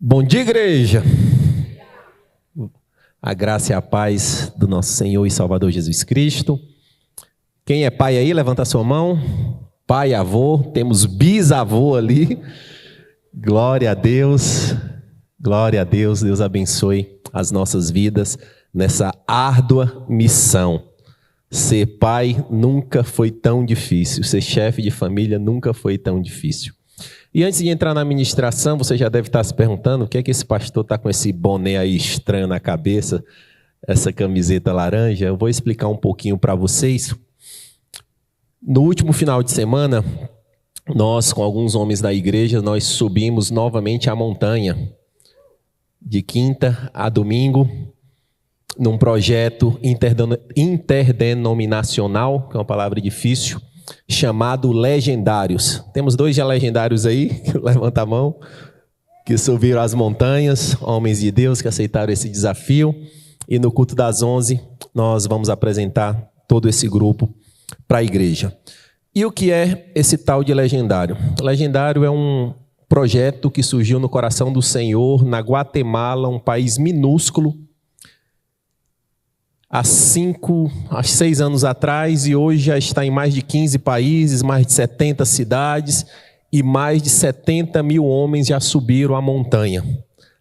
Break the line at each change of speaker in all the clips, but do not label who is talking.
Bom dia, igreja! A graça e a paz do nosso Senhor e Salvador Jesus Cristo. Quem é pai aí, levanta a sua mão. Pai, avô, temos bisavô ali. Glória a Deus, Deus abençoe as nossas vidas nessa árdua missão. Ser pai nunca foi tão difícil, ser chefe de família nunca foi tão difícil. E antes de entrar na ministração, você já deve estar se perguntando o que é que esse pastor está com esse boné aí estranho na cabeça, essa camiseta laranja. Eu vou explicar um pouquinho para vocês. No último final de semana, nós, com alguns homens da igreja, nós subimos novamente a montanha, de quinta a domingo, num projeto interdenominacional, que é uma palavra difícil, chamado Legendários. Temos 2 já legendários aí, levanta a mão, que subiram as montanhas, homens de Deus que aceitaram esse desafio. E no culto das 11, nós vamos apresentar todo esse grupo para a igreja. E o que é esse tal de Legendário? Legendário é um projeto que surgiu no coração do Senhor, na Guatemala, um país minúsculo, há 6 anos atrás, e hoje já está em mais de 15 países, mais de 70 cidades, e mais de 70 mil homens já subiram a montanha,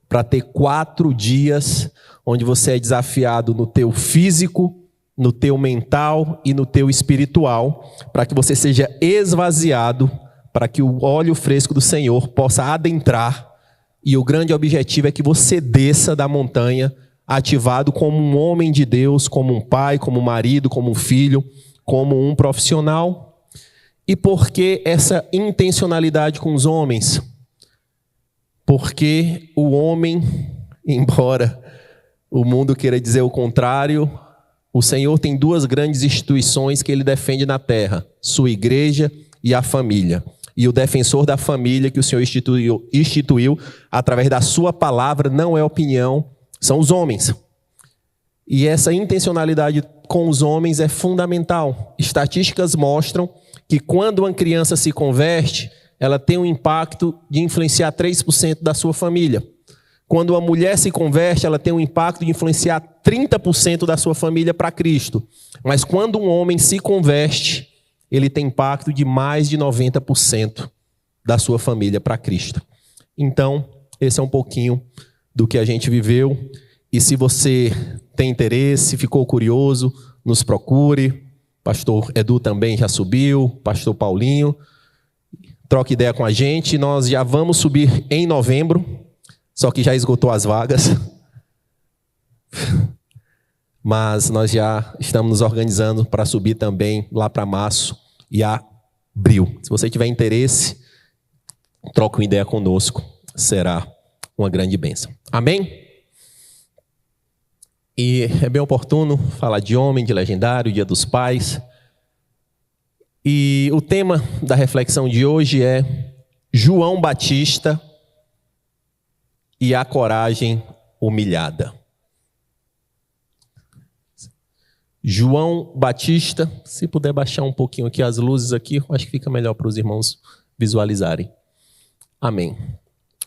para ter 4 dias, onde você é desafiado no teu físico, no teu mental e no teu espiritual, para que você seja esvaziado, para que o óleo fresco do Senhor possa adentrar, e o grande objetivo é que você desça da montanha, ativado como um homem de Deus, como um pai, como um marido, como um filho, como um profissional. E por que essa intencionalidade com os homens? Porque o homem, embora o mundo queira dizer o contrário, o Senhor tem 2 grandes instituições que ele defende na terra, sua igreja e a família. E o defensor da família que o Senhor instituiu através da sua palavra, não é opinião, são os homens. E essa intencionalidade com os homens é fundamental. Estatísticas mostram que quando uma criança se converte, ela tem um impacto de influenciar 3% da sua família. Quando uma mulher se converte, ela tem um impacto de influenciar 30% da sua família para Cristo. Mas quando um homem se converte, ele tem impacto de mais de 90% da sua família para Cristo. Então, esse é um pouquinho do que a gente viveu, e se você tem interesse, ficou curioso, nos procure. Pastor Edu também já subiu, pastor Paulinho, troque ideia com a gente. Nós já vamos subir em novembro, só que já esgotou as vagas, mas nós já estamos nos organizando para subir também lá para março e abril. Se você tiver interesse, troque uma ideia conosco, será uma grande bênção. Amém? E é bem oportuno falar de homem, de legendário, Dia dos Pais. E o tema da reflexão de hoje é João Batista e a coragem humilhada. João Batista, se puder baixar um pouquinho aqui as luzes aqui, acho que fica melhor para os irmãos visualizarem. Amém.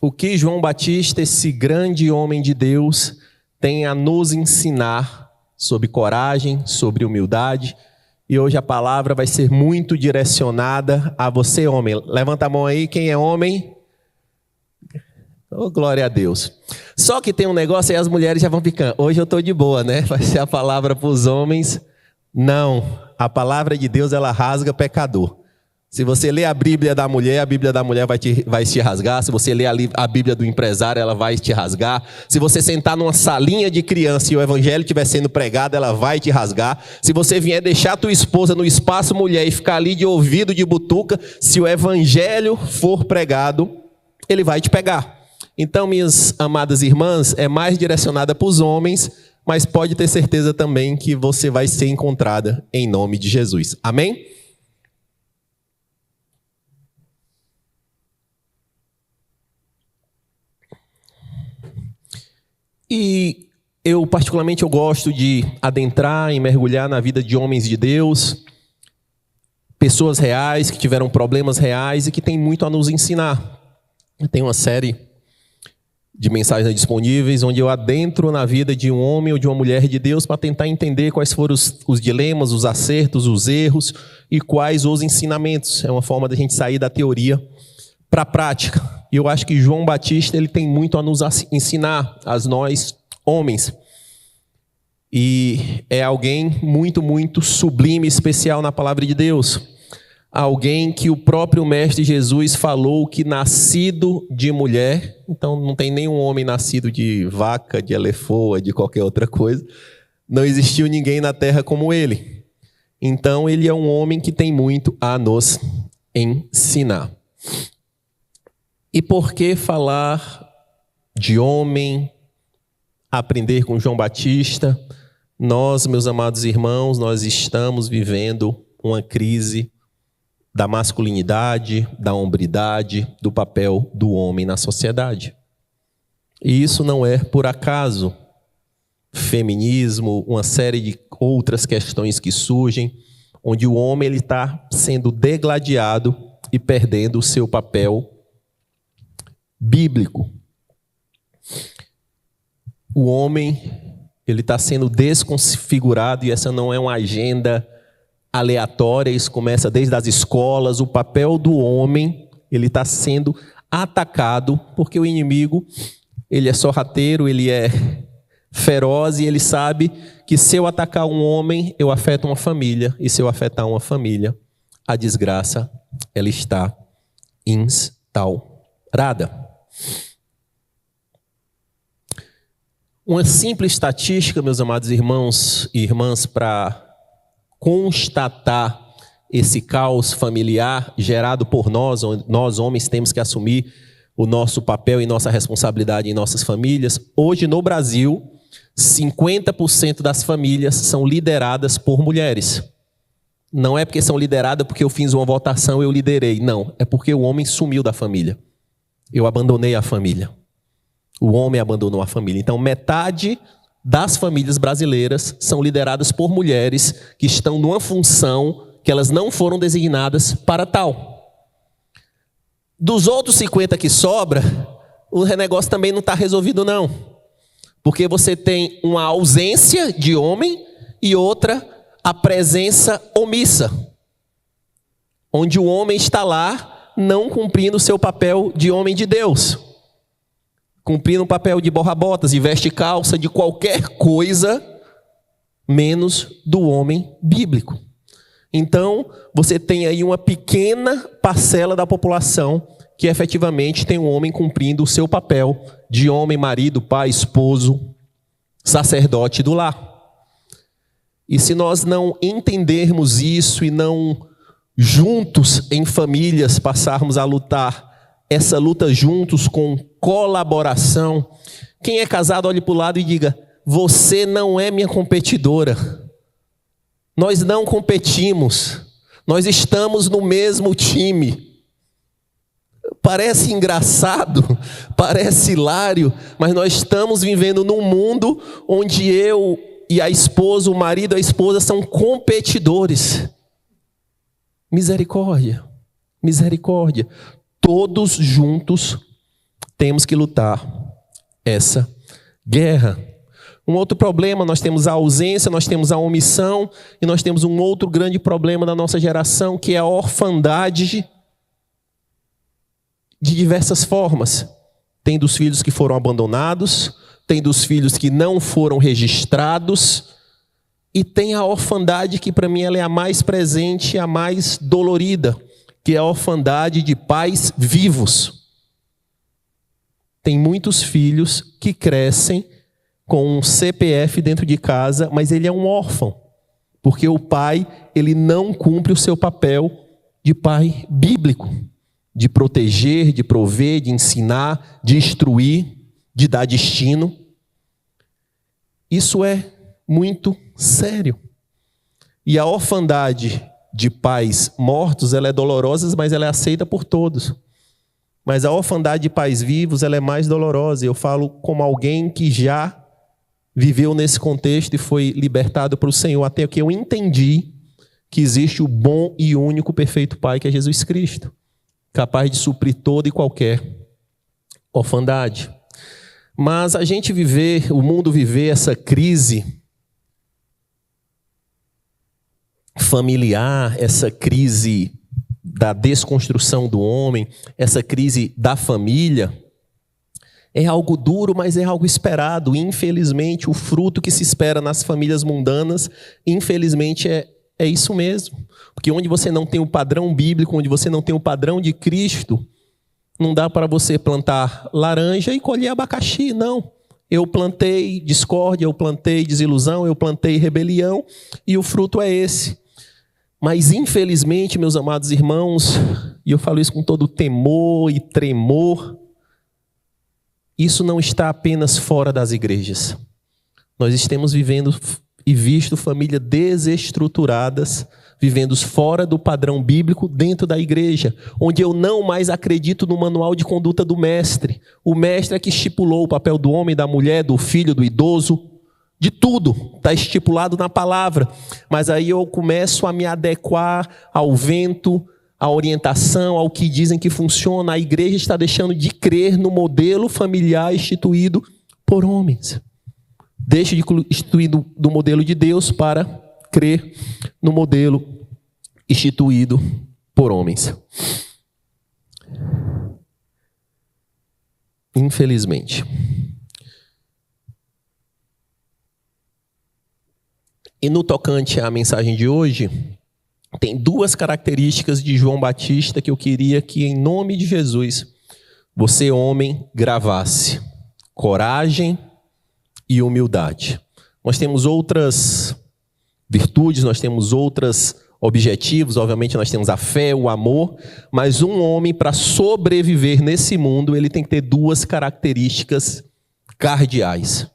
O que João Batista, esse grande homem de Deus, tem a nos ensinar sobre coragem, sobre humildade. E hoje a palavra vai ser muito direcionada a você, homem. Levanta a mão aí, quem é homem? Oh, glória a Deus. Só que tem um negócio aí, as mulheres já vão ficando. Hoje eu estou de boa, né? Vai ser a palavra para os homens. Não, a palavra de Deus, ela rasga pecador. Se você ler a Bíblia da mulher vai te rasgar. Se você ler a Bíblia do empresário, ela vai te rasgar. Se você sentar numa salinha de criança e o evangelho estiver sendo pregado, ela vai te rasgar. Se você vier deixar a tua esposa no espaço mulher e ficar ali de ouvido, de butuca, se o evangelho for pregado, ele vai te pegar. Então, minhas amadas irmãs, é mais direcionada para os homens, mas pode ter certeza também que você vai ser encontrada em nome de Jesus. Amém? E eu particularmente gosto de adentrar e mergulhar na vida de homens de Deus, pessoas reais que tiveram problemas reais e que têm muito a nos ensinar. Tem uma série de mensagens disponíveis, onde eu adentro na vida de um homem ou de uma mulher de Deus para tentar entender quais foram os dilemas, os acertos, os erros e quais os ensinamentos. É uma forma da gente sair da teoria para a prática. E eu acho que João Batista ele tem muito a nos ensinar, a nós homens. E é alguém muito, muito sublime, especial na palavra de Deus. Alguém que o próprio Mestre Jesus falou que nascido de mulher, então não tem nenhum homem nascido de vaca, de elefoa, de qualquer outra coisa, não existiu ninguém na terra como ele. Então ele é um homem que tem muito a nos ensinar. E por que falar de homem, aprender com João Batista? Nós, meus amados irmãos, nós estamos vivendo uma crise da masculinidade, da hombridade, do papel do homem na sociedade. E isso não é por acaso. Feminismo, uma série de outras questões que surgem, onde o homem está sendo degladiado e perdendo o seu papel bíblico. O homem ele está sendo desconfigurado, e essa não é uma agenda aleatória, isso começa desde as escolas. O papel do homem ele está sendo atacado, porque o inimigo ele é sorrateiro, ele é feroz, e ele sabe que se eu atacar um homem, eu afeto uma família, e se eu afetar uma família, a desgraça ela está instaurada. Uma simples estatística, meus amados irmãos e irmãs, para constatar esse caos familiar gerado por nós, onde nós homens temos que assumir o nosso papel e nossa responsabilidade em nossas famílias. Hoje no Brasil, 50% das famílias são lideradas por mulheres. Não é porque são lideradas porque eu fiz uma votação e eu liderei. Não, é porque o homem sumiu da família. Eu abandonei a família. O homem abandonou a família. Então, metade das famílias brasileiras são lideradas por mulheres que estão numa função que elas não foram designadas para tal. Dos outros 50 que sobra, o negócio também não está resolvido não. Porque você tem uma ausência de homem e outra, a presença omissa. Onde o homem está lá não cumprindo o seu papel de homem de Deus. Cumprindo o papel de borra-botas, de veste-calça, de qualquer coisa, menos do homem bíblico. Então, você tem aí uma pequena parcela da população que efetivamente tem um homem cumprindo o seu papel de homem, marido, pai, esposo, sacerdote do lar. E se nós não entendermos isso e não juntos em famílias passarmos a lutar essa luta juntos com colaboração, quem é casado olhe para o lado e diga: você não é minha competidora. Nós não competimos. Nós estamos no mesmo time. Parece engraçado, parece hilário, mas nós estamos vivendo num mundo onde eu e a esposa, o marido e a esposa são competidores. Misericórdia, misericórdia. Todos juntos temos que lutar essa guerra. Um outro problema, nós temos a ausência, nós temos a omissão, e nós temos um outro grande problema da nossa geração, que é a orfandade de diversas formas. Tem dos filhos que foram abandonados, tem dos filhos que não foram registrados, e tem a orfandade que para mim ela é a mais presente e a mais dolorida, que é a orfandade de pais vivos. Tem muitos filhos que crescem com um CPF dentro de casa, mas ele é um órfão, porque o pai ele não cumpre o seu papel de pai bíblico, de proteger, de prover, de ensinar, de instruir, de dar destino. Isso é muito sério. E a orfandade de pais mortos, ela é dolorosa, mas ela é aceita por todos. Mas a orfandade de pais vivos, ela é mais dolorosa. Eu falo como alguém que já viveu nesse contexto e foi libertado para o Senhor, até que eu entendi que existe o bom e único perfeito Pai, que é Jesus Cristo, capaz de suprir toda e qualquer orfandade. Mas a gente viver, o mundo viver essa crise familiar, essa crise da desconstrução do homem, essa crise da família, é algo duro, mas é algo esperado. Infelizmente, o fruto que se espera nas famílias mundanas, infelizmente, é isso mesmo. Porque onde você não tem o padrão bíblico, onde você não tem o padrão de Cristo, não dá para você plantar laranja e colher abacaxi, não. Eu plantei discórdia, eu plantei desilusão, eu plantei rebelião, e o fruto é esse. Mas, infelizmente, meus amados irmãos, e eu falo isso com todo temor e tremor, isso não está apenas fora das igrejas. Nós estamos vivendo e visto famílias desestruturadas, vivendo fora do padrão bíblico dentro da igreja, onde eu não mais acredito no manual de conduta do mestre. O mestre é que estipulou o papel do homem, da mulher, do filho, do idoso, de tudo, está estipulado na palavra. Mas aí eu começo a me adequar ao vento, à orientação, ao que dizem que funciona. A igreja está deixando de crer no modelo familiar instituído por homens. Deixa de instituir do modelo de Deus para crer no modelo instituído por homens. Infelizmente. E no tocante à mensagem de hoje, tem duas características de João Batista que eu queria que, em nome de Jesus, você, homem, gravasse: coragem e humildade. Nós temos outras virtudes, nós temos outros objetivos, obviamente nós temos a fé, o amor, mas um homem, para sobreviver nesse mundo, ele tem que ter duas características cardeais.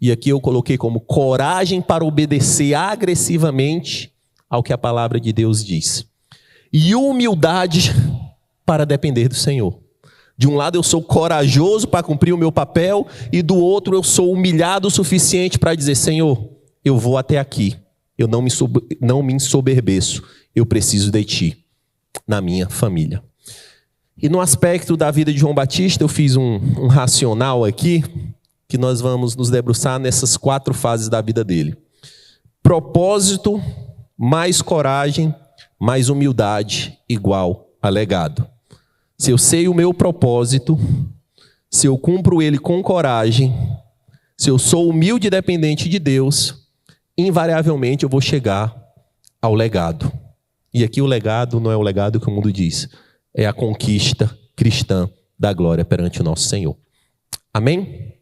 E aqui eu coloquei como coragem para obedecer agressivamente ao que a palavra de Deus diz. E humildade para depender do Senhor. De um lado eu sou corajoso para cumprir o meu papel, e do outro eu sou humilhado o suficiente para dizer: Senhor, eu vou até aqui. Eu não me ensoberbeço. Eu preciso de Ti na minha família. E no aspecto da vida de João Batista, eu fiz um racional aqui, que nós vamos nos debruçar nessas 4 fases da vida dele. Propósito, mais coragem, mais humildade, igual a legado. Se eu sei o meu propósito, se eu cumpro ele com coragem, se eu sou humilde e dependente de Deus, invariavelmente eu vou chegar ao legado. E aqui o legado não é o legado que o mundo diz, é a conquista cristã da glória perante o nosso Senhor. Amém?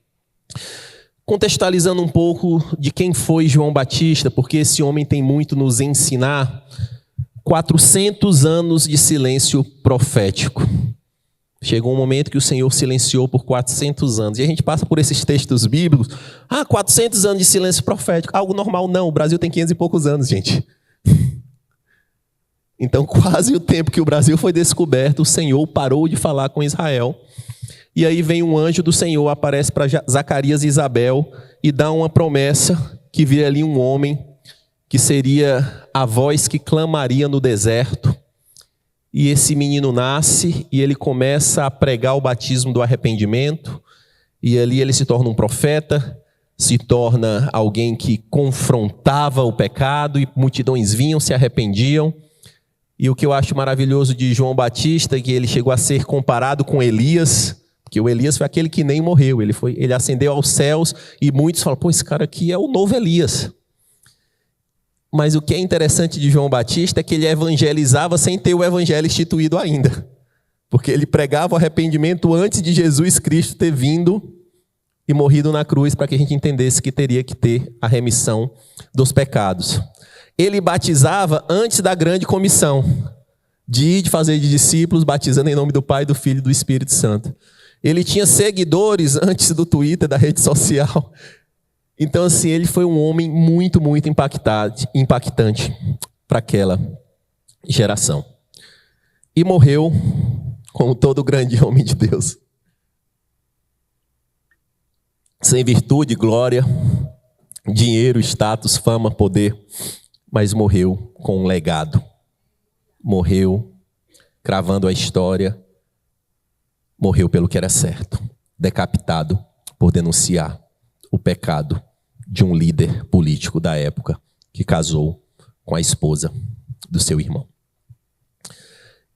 Contextualizando um pouco de quem foi João Batista, porque esse homem tem muito nos ensinar. 400 anos de silêncio profético. Chegou um momento que o Senhor silenciou por 400 anos. E a gente passa por esses textos bíblicos. 400 anos de silêncio profético. Algo normal? Não, o Brasil tem 500 e poucos anos, gente. Então, quase o tempo que o Brasil foi descoberto, o Senhor parou de falar com Israel. E aí vem um anjo do Senhor, aparece para Zacarias e Isabel e dá uma promessa que viria ali um homem que seria a voz que clamaria no deserto. E esse menino nasce e ele começa a pregar o batismo do arrependimento. E ali ele se torna um profeta, se torna alguém que confrontava o pecado e multidões vinham, se arrependiam. E o que eu acho maravilhoso de João Batista é que ele chegou a ser comparado com Elias, porque o Elias foi aquele que nem morreu, ele ascendeu aos céus e muitos falam: pô, esse cara aqui é o novo Elias. Mas o que é interessante de João Batista é que ele evangelizava sem ter o evangelho instituído ainda. Porque ele pregava o arrependimento antes de Jesus Cristo ter vindo e morrido na cruz, para que a gente entendesse que teria que ter a remissão dos pecados. Ele batizava antes da grande comissão, de ir de fazer de discípulos, batizando em nome do Pai, do Filho e do Espírito Santo. Ele tinha seguidores antes do Twitter, da rede social. Então, assim, ele foi um homem muito, muito impactante para aquela geração. E morreu como todo grande homem de Deus. Sem virtude, glória, dinheiro, status, fama, poder, mas morreu com um legado. Morreu cravando a história, morreu pelo que era certo, decapitado por denunciar o pecado de um líder político da época que casou com a esposa do seu irmão.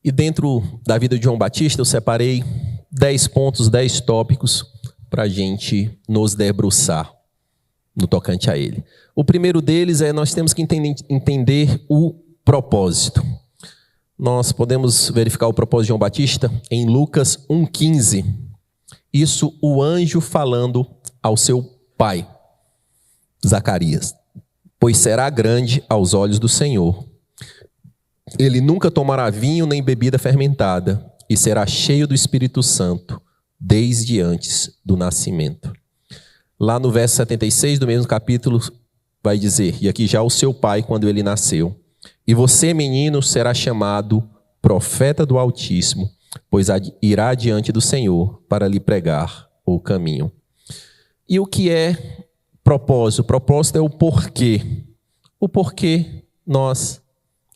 E dentro da vida de João Batista eu separei 10 pontos, 10 tópicos para a gente nos debruçar no tocante a ele. O primeiro deles é nós temos que entender o propósito. Nós podemos verificar o propósito de João Batista em Lucas 1,15. Isso o anjo falando ao seu pai, Zacarias. Pois será grande aos olhos do Senhor. Ele nunca tomará vinho nem bebida fermentada, e será cheio do Espírito Santo, desde antes do nascimento. Lá no verso 76 do mesmo capítulo, vai dizer, e aqui já o seu pai, quando ele nasceu, e você, menino, será chamado profeta do Altíssimo, pois irá diante do Senhor para lhe pregar o caminho. E o que é propósito? O propósito é o porquê. O porquê nós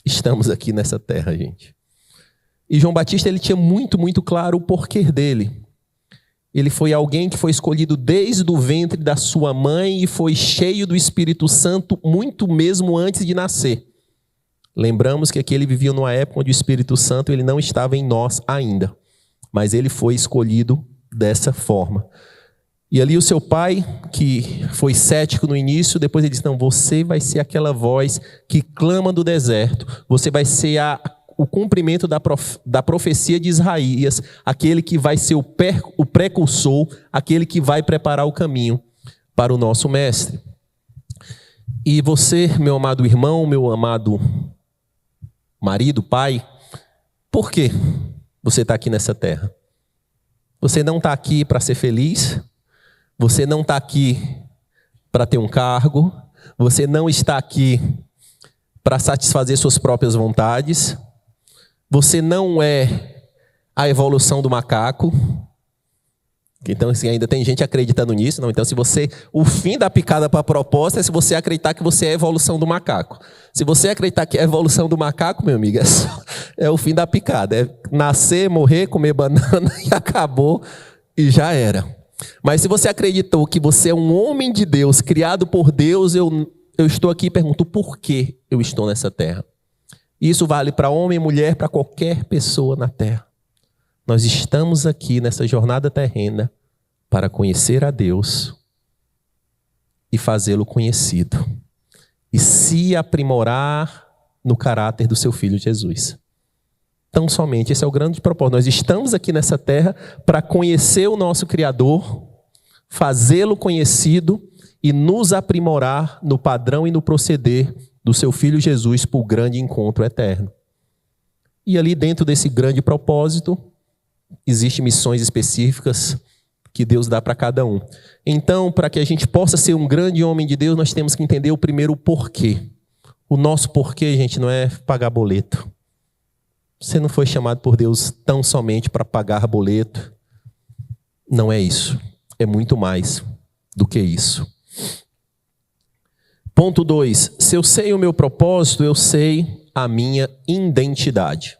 estamos aqui nessa terra, gente. E João Batista, ele tinha muito claro o porquê dele. Ele foi alguém que foi escolhido desde o ventre da sua mãe e foi cheio do Espírito Santo muito mesmo antes de nascer. Lembramos que aqui ele vivia numa época onde o Espírito Santo ele não estava em nós ainda, mas ele foi escolhido dessa forma. E ali o seu pai, que foi cético no início, depois ele disse, não, você vai ser aquela voz que clama do deserto, você vai ser o cumprimento da profecia de Isaías, aquele que vai ser o precursor, aquele que vai preparar o caminho para o nosso mestre. E você, meu amado irmão, meu amado marido, pai, por que você está aqui nessa terra? Você não está aqui para ser feliz, você não está aqui para ter um cargo, você não está aqui para satisfazer suas próprias vontades, você não é a evolução do macaco. Então, assim, ainda tem gente acreditando nisso. Não? Então, o fim da picada para a proposta é se você acreditar que você é a evolução do macaco. Se você acreditar que é a evolução do macaco, meu amigo, é o fim da picada. É nascer, morrer, comer banana e acabou e já era. Mas se você acreditou que você é um homem de Deus, criado por Deus, eu estou aqui e pergunto por que eu estou nessa terra. Isso vale para homem e mulher, para qualquer pessoa na terra. Nós estamos aqui nessa jornada terrena para conhecer a Deus e fazê-lo conhecido. E se aprimorar no caráter do seu Filho Jesus. Tão somente, esse é o grande propósito. Nós estamos aqui nessa terra para conhecer o nosso Criador, fazê-lo conhecido e nos aprimorar no padrão e no proceder do seu Filho Jesus para o grande encontro eterno. E ali dentro desse grande propósito, existem missões específicas que Deus dá para cada um. Então, para que a gente possa ser um grande homem de Deus, nós temos que entender o primeiro porquê. O nosso porquê, gente, não é pagar boleto. Você não foi chamado por Deus tão somente para pagar boleto. Não é isso. É muito mais do que isso. Ponto 2. Se eu sei o meu propósito, eu sei a minha identidade.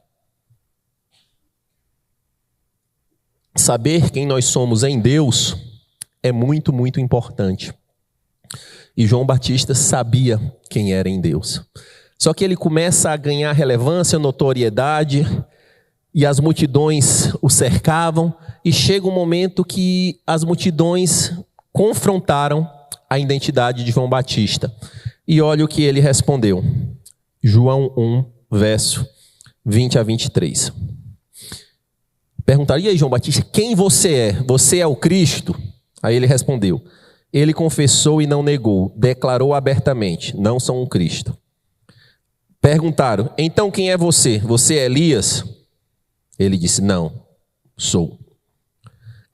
Saber quem nós somos em Deus é muito importante. E João Batista sabia quem era em Deus. Só que ele começa a ganhar relevância, notoriedade, e as multidões o cercavam, e chega um momento que as multidões confrontaram a identidade de João Batista. E olha o que ele respondeu. João 1, verso 20 a 23. Perguntaram, e aí, João Batista, quem você é? Você é o Cristo? Aí ele respondeu. Ele confessou e não negou, declarou abertamente, não sou um Cristo. Perguntaram, então quem é você? Você é Elias? Ele disse, não, sou.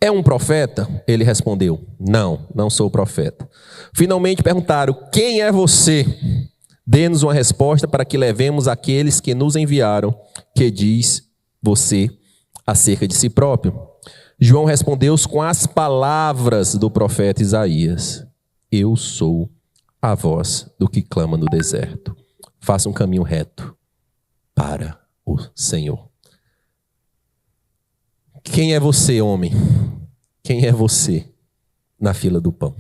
É um profeta? Ele respondeu, não sou profeta. Finalmente perguntaram, quem é você? Dê-nos uma resposta para que levemos aqueles que nos enviaram, que diz você acerca de si próprio. João respondeu com as palavras do profeta Isaías. Eu sou a voz do que clama no deserto. Faça um caminho reto para o Senhor. Quem é você, homem? Quem é você? na fila do pão.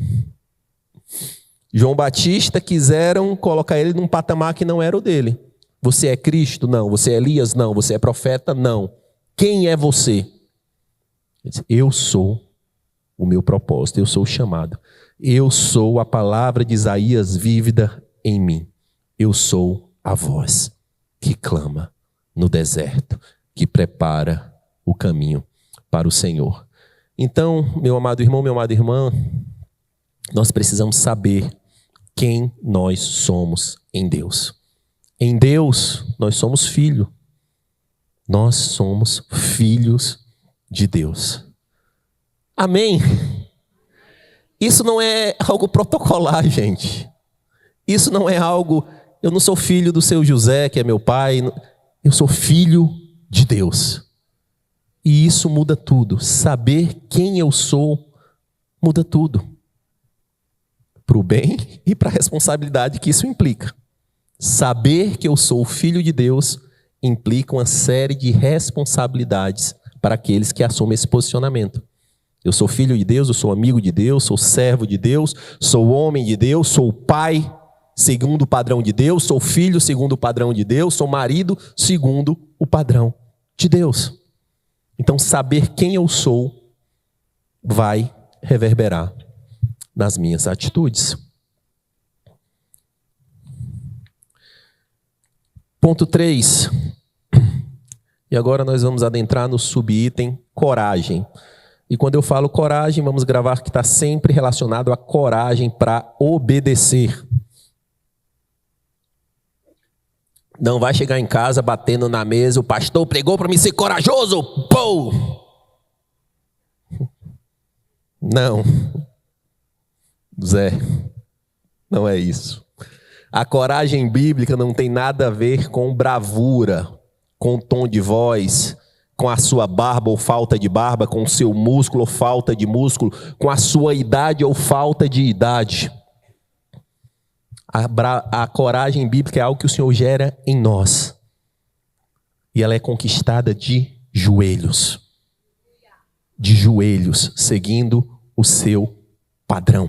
João Batista quiseram colocar ele num patamar que não era o dele. Você é Cristo? Não. Você é Elias? Não. Você é profeta? Não. Quem é você? Ele disse, eu sou o meu propósito, eu sou o chamado. Eu sou a palavra de Isaías vívida em mim. Eu sou a voz que clama no deserto, que prepara o caminho para o Senhor. Então, meu amado irmão, minha amada irmã, nós precisamos saber quem nós somos em Deus. Em Deus, nós somos filhos. Nós somos filhos de Deus. Amém? Isso não é algo protocolar, gente. Isso não é algo... Eu não sou filho do seu José, que é meu pai. Eu sou filho de Deus. E isso muda tudo. Saber quem eu sou muda tudo. Para o bem e para a responsabilidade que isso implica. Saber que eu sou filho de Deus implica uma série de responsabilidades para aqueles que assumem esse posicionamento. Eu sou filho de Deus, eu sou amigo de Deus, sou servo de Deus, sou homem de Deus, sou pai segundo o padrão de Deus, sou filho segundo o padrão de Deus, sou marido segundo o padrão de Deus. Então, saber quem eu sou vai reverberar nas minhas atitudes. Ponto 3. E agora nós vamos adentrar no subitem coragem. E quando eu falo coragem, vamos gravar que está sempre relacionado a coragem para obedecer. Não vai chegar em casa batendo na mesa, o pastor pregou para mim ser corajoso. Pô! Não. Zé, não é isso. A coragem bíblica não tem nada a ver com bravura, com tom de voz, com a sua barba ou falta de barba, com o seu músculo ou falta de músculo, com a sua idade ou falta de idade. A coragem bíblica é algo que o Senhor gera em nós. E ela é conquistada de joelhos. De joelhos, seguindo o seu padrão.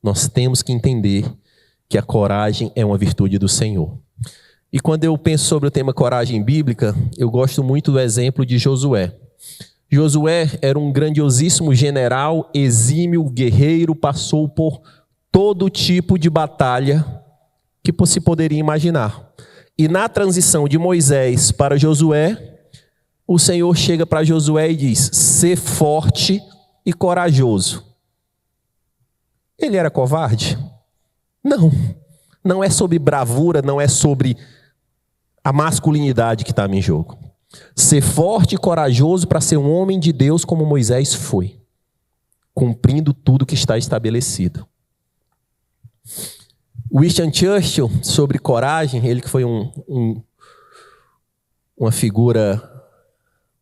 Nós temos que entender que a coragem é uma virtude do Senhor. E quando eu penso sobre o tema coragem bíblica, eu gosto muito do exemplo de Josué. Josué era um grandiosíssimo general, exímio, guerreiro, passou por todo tipo de batalha que se poderia imaginar. E na transição de Moisés para Josué, o Senhor chega para Josué e diz, ser forte e corajoso. Ele era covarde? Não. Não é sobre bravura, não é sobre a masculinidade que estava em jogo. Ser forte e corajoso para ser um homem de Deus como Moisés foi. Cumprindo tudo que está estabelecido. Winston Churchill, sobre coragem, ele que foi uma figura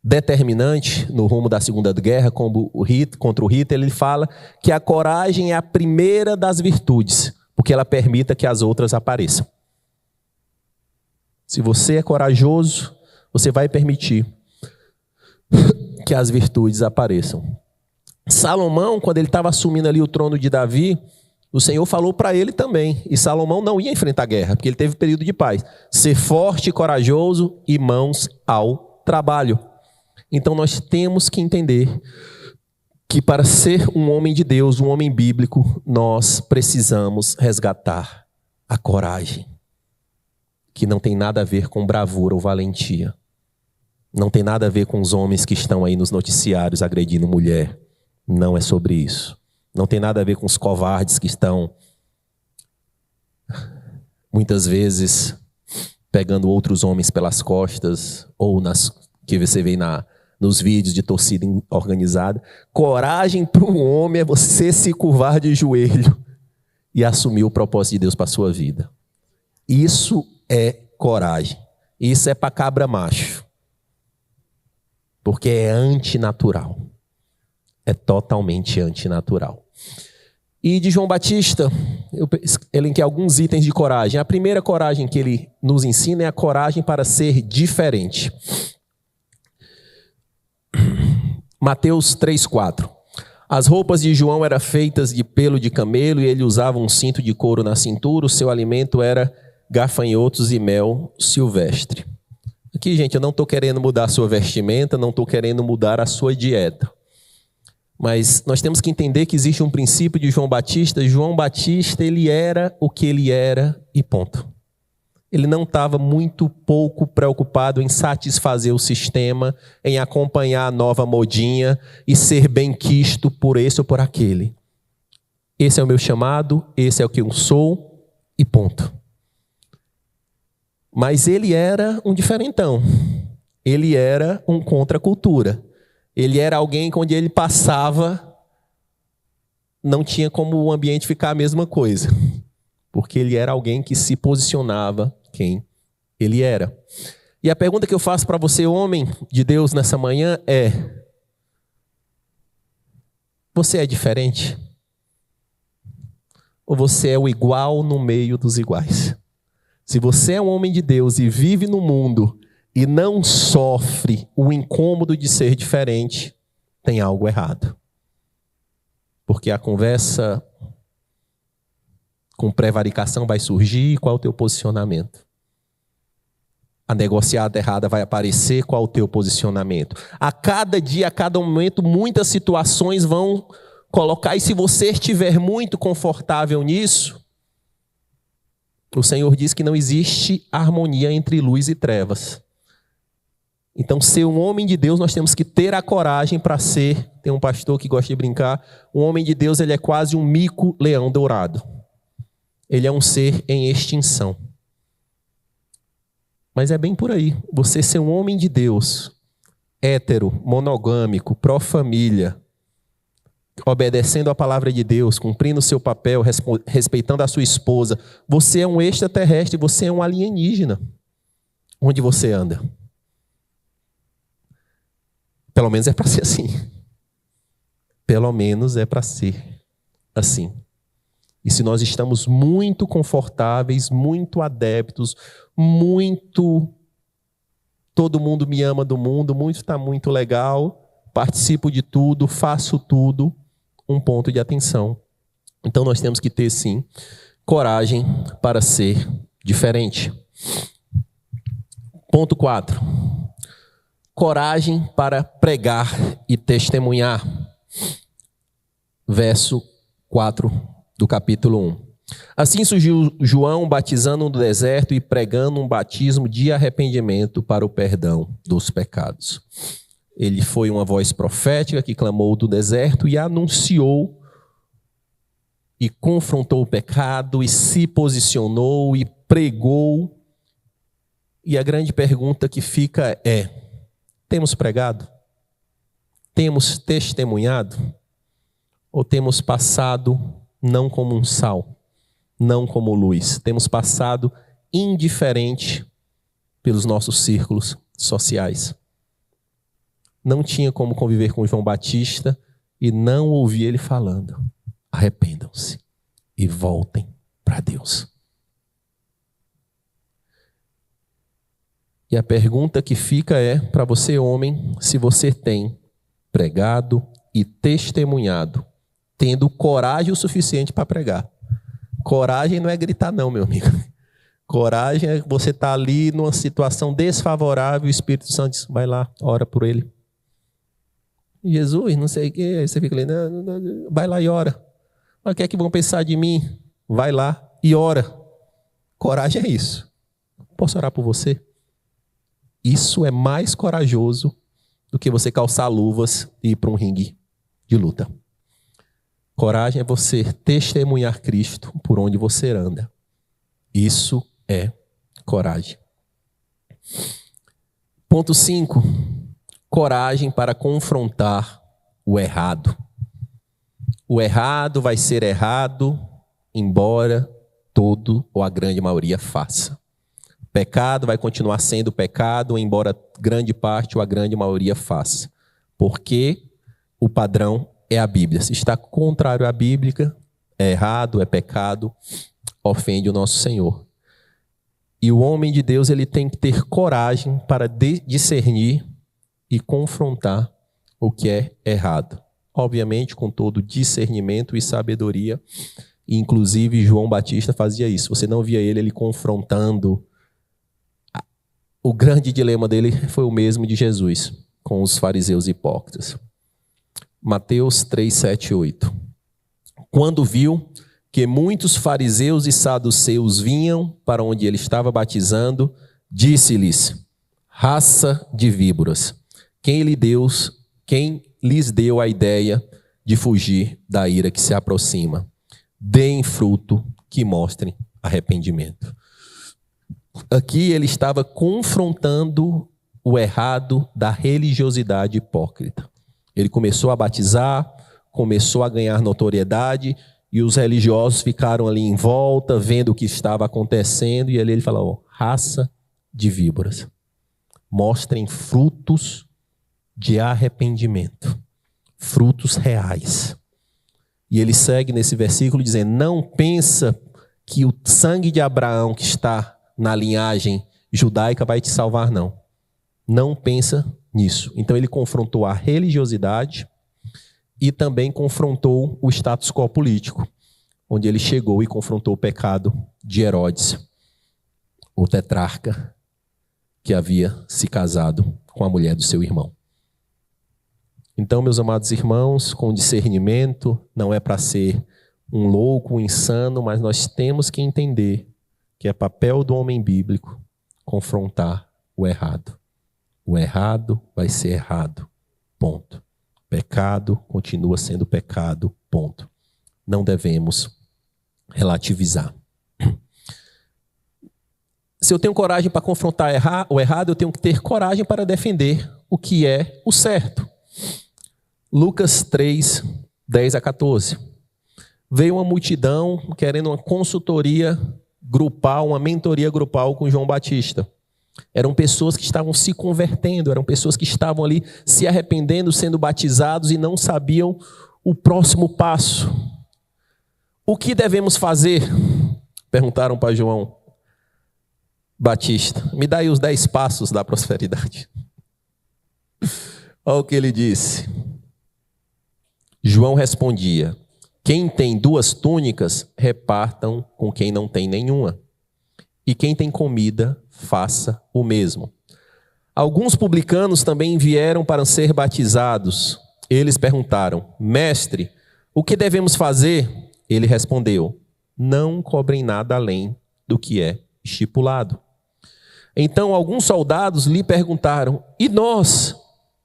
determinante no rumo da Segunda Guerra contra o Hitler, ele fala que a coragem é a primeira das virtudes, porque ela permite que as outras apareçam. Se você é corajoso, você vai permitir que as virtudes apareçam. Salomão, quando ele estava assumindo ali o trono de Davi, o Senhor falou para ele também. E Salomão não ia enfrentar a guerra, porque ele teve período de paz. Ser forte e corajoso e mãos ao trabalho. Então nós temos que entender que para ser um homem de Deus, um homem bíblico, nós precisamos resgatar a coragem. Que não tem nada a ver com bravura ou valentia. Não tem nada a ver com os homens que estão aí nos noticiários agredindo mulher. Não é sobre isso. Não tem nada a ver com os covardes que estão, muitas vezes, pegando outros homens pelas costas, ou que você vê nos vídeos de torcida organizada. Coragem para um homem é você se curvar de joelho e assumir o propósito de Deus para a sua vida. Isso é coragem. Isso é para cabra macho. Porque é antinatural. É totalmente antinatural. E de João Batista, eu elenquei alguns itens de coragem. A primeira coragem que ele nos ensina é a coragem para ser diferente. Mateus 3,4. As roupas de João eram feitas de pelo de camelo e ele usava um cinto de couro na cintura. O seu alimento era gafanhotos e mel silvestre. Aqui, gente, eu não estou querendo mudar a sua vestimenta, não estou querendo mudar a sua dieta. Mas nós temos que entender que existe um princípio de João Batista. João Batista, ele era o que ele era e ponto. Ele não estava muito pouco preocupado em satisfazer o sistema, em acompanhar a nova modinha e ser bem quisto por esse ou por aquele. Esse é o meu chamado, esse é o que eu sou e ponto. Mas ele era um diferentão. Ele era um contra-cultura. Ele era alguém que onde ele passava, não tinha como o ambiente ficar a mesma coisa. Porque ele era alguém que se posicionava quem ele era. E a pergunta que eu faço para você, homem de Deus, nessa manhã é: você é diferente? Ou você é o igual no meio dos iguais? Se você é um homem de Deus e vive no mundo e não sofre o incômodo de ser diferente, tem algo errado. Porque a conversa com prevaricação vai surgir, qual é o teu posicionamento? A negociata errada vai aparecer, qual é o teu posicionamento? A cada dia, a cada momento, muitas situações vão colocar, e se você estiver muito confortável nisso, o Senhor diz que não existe harmonia entre luz e trevas. Então, ser um homem de Deus, nós temos que ter a coragem para ser, tem um pastor que gosta de brincar, um homem de Deus, ele é quase um mico-leão dourado. Ele é um ser em extinção. Mas é bem por aí. Você ser um homem de Deus, hétero, monogâmico, pró-família, obedecendo a palavra de Deus, cumprindo o seu papel, respeitando a sua esposa, você é um extraterrestre, você é um alienígena. Onde você anda? Pelo menos é para ser assim. Pelo menos é para ser assim. E se nós estamos muito confortáveis, muito adeptos, muito todo mundo me ama do mundo, muito está muito legal, participo de tudo, faço tudo, um ponto de atenção. Então nós temos que ter, sim, coragem para ser diferente. Ponto 4. Coragem para pregar e testemunhar. Verso 4 do capítulo 1. Assim surgiu João batizando no deserto e pregando um batismo de arrependimento para o perdão dos pecados. Ele foi uma voz profética que clamou do deserto e anunciou e confrontou o pecado e se posicionou e pregou. E a grande pergunta que fica é: temos pregado? Temos testemunhado? Ou temos passado não como um sal, não como luz? Temos passado indiferente pelos nossos círculos sociais. Não tinha como conviver com João Batista e não ouvir ele falando: arrependam-se e voltem para Deus. E a pergunta que fica é para você, homem, se você tem pregado e testemunhado, tendo coragem o suficiente para pregar. Coragem não é gritar não, meu amigo. Coragem é você estar ali numa situação desfavorável, o Espírito Santo diz: vai lá, ora por ele. Jesus, não sei o quê. Aí você fica ali: não, vai lá e ora. Mas o que é que vão pensar de mim? Vai lá e ora. Coragem é isso. Posso orar por você? Isso é mais corajoso do que você calçar luvas e ir para um ringue de luta. Coragem é você testemunhar Cristo por onde você anda. Isso é coragem. Ponto 5. Coragem para confrontar o errado. O errado vai ser errado, embora todo ou a grande maioria faça. Pecado vai continuar sendo pecado, embora grande parte ou a grande maioria faça. Porque o padrão é a Bíblia. Se está contrário à Bíblia, é errado, é pecado, ofende o nosso Senhor. E o homem de Deus, ele tem que ter coragem para discernir e confrontar o que é errado. obviamente com todo discernimento e sabedoria. E, inclusive, João Batista fazia isso. Você não via ele confrontando. O grande dilema dele foi o mesmo de Jesus, com os fariseus hipócritas. Mateus 3, 7 e 8. Quando viu que muitos fariseus e saduceus vinham para onde ele estava batizando, disse-lhes: raça de víboras, quem lhes deu a ideia de fugir da ira que se aproxima? Deem fruto que mostrem arrependimento. Aqui ele estava confrontando o errado da religiosidade hipócrita. Ele começou a batizar, começou a ganhar notoriedade, e os religiosos ficaram ali em volta, vendo o que estava acontecendo, e ali ele falou: raça de víboras, mostrem frutos de arrependimento, frutos reais. E ele segue nesse versículo dizendo: não pensa que o sangue de Abraão que está na linhagem judaica vai te salvar, não. Não pensa nisso. Então ele confrontou a religiosidade e também confrontou o status quo político, onde ele chegou e confrontou o pecado de Herodes, o tetrarca, que havia se casado com a mulher do seu irmão. Então, meus amados irmãos, com discernimento, não é para ser um louco, um insano, mas nós temos que entender que é papel do homem bíblico confrontar o errado. O errado vai ser errado, ponto. Pecado continua sendo pecado, ponto. Não devemos relativizar. Se eu tenho coragem para confrontar o errado, eu tenho que ter coragem para defender o que é o certo. Lucas 3, 10 a 14. Veio uma multidão querendo uma consultoria grupal, uma mentoria grupal com João Batista. Eram pessoas que estavam se convertendo, eram pessoas que estavam ali se arrependendo, sendo batizados e não sabiam o próximo passo. O que devemos fazer? Perguntaram para João Batista. Me dá aí os 10 passos da prosperidade. Olha o que ele disse. João respondia: quem tem 2 túnicas, repartam com quem não tem nenhuma. E quem tem comida, faça o mesmo. Alguns publicanos também vieram para ser batizados. Eles perguntaram: mestre, o que devemos fazer? Ele respondeu: não cobrem nada além do que é estipulado. Então alguns soldados lhe perguntaram: e nós,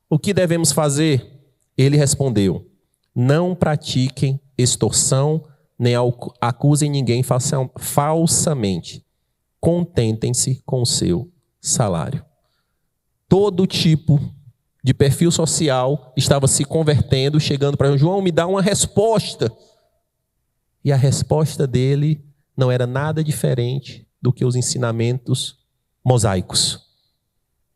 o que devemos fazer? Ele respondeu: não pratiquem extorsão, nem acusem ninguém falsamente. Contentem-se com o seu salário. Todo tipo de perfil social estava se convertendo, chegando para João: me dá uma resposta. E a resposta dele não era nada diferente do que os ensinamentos mosaicos,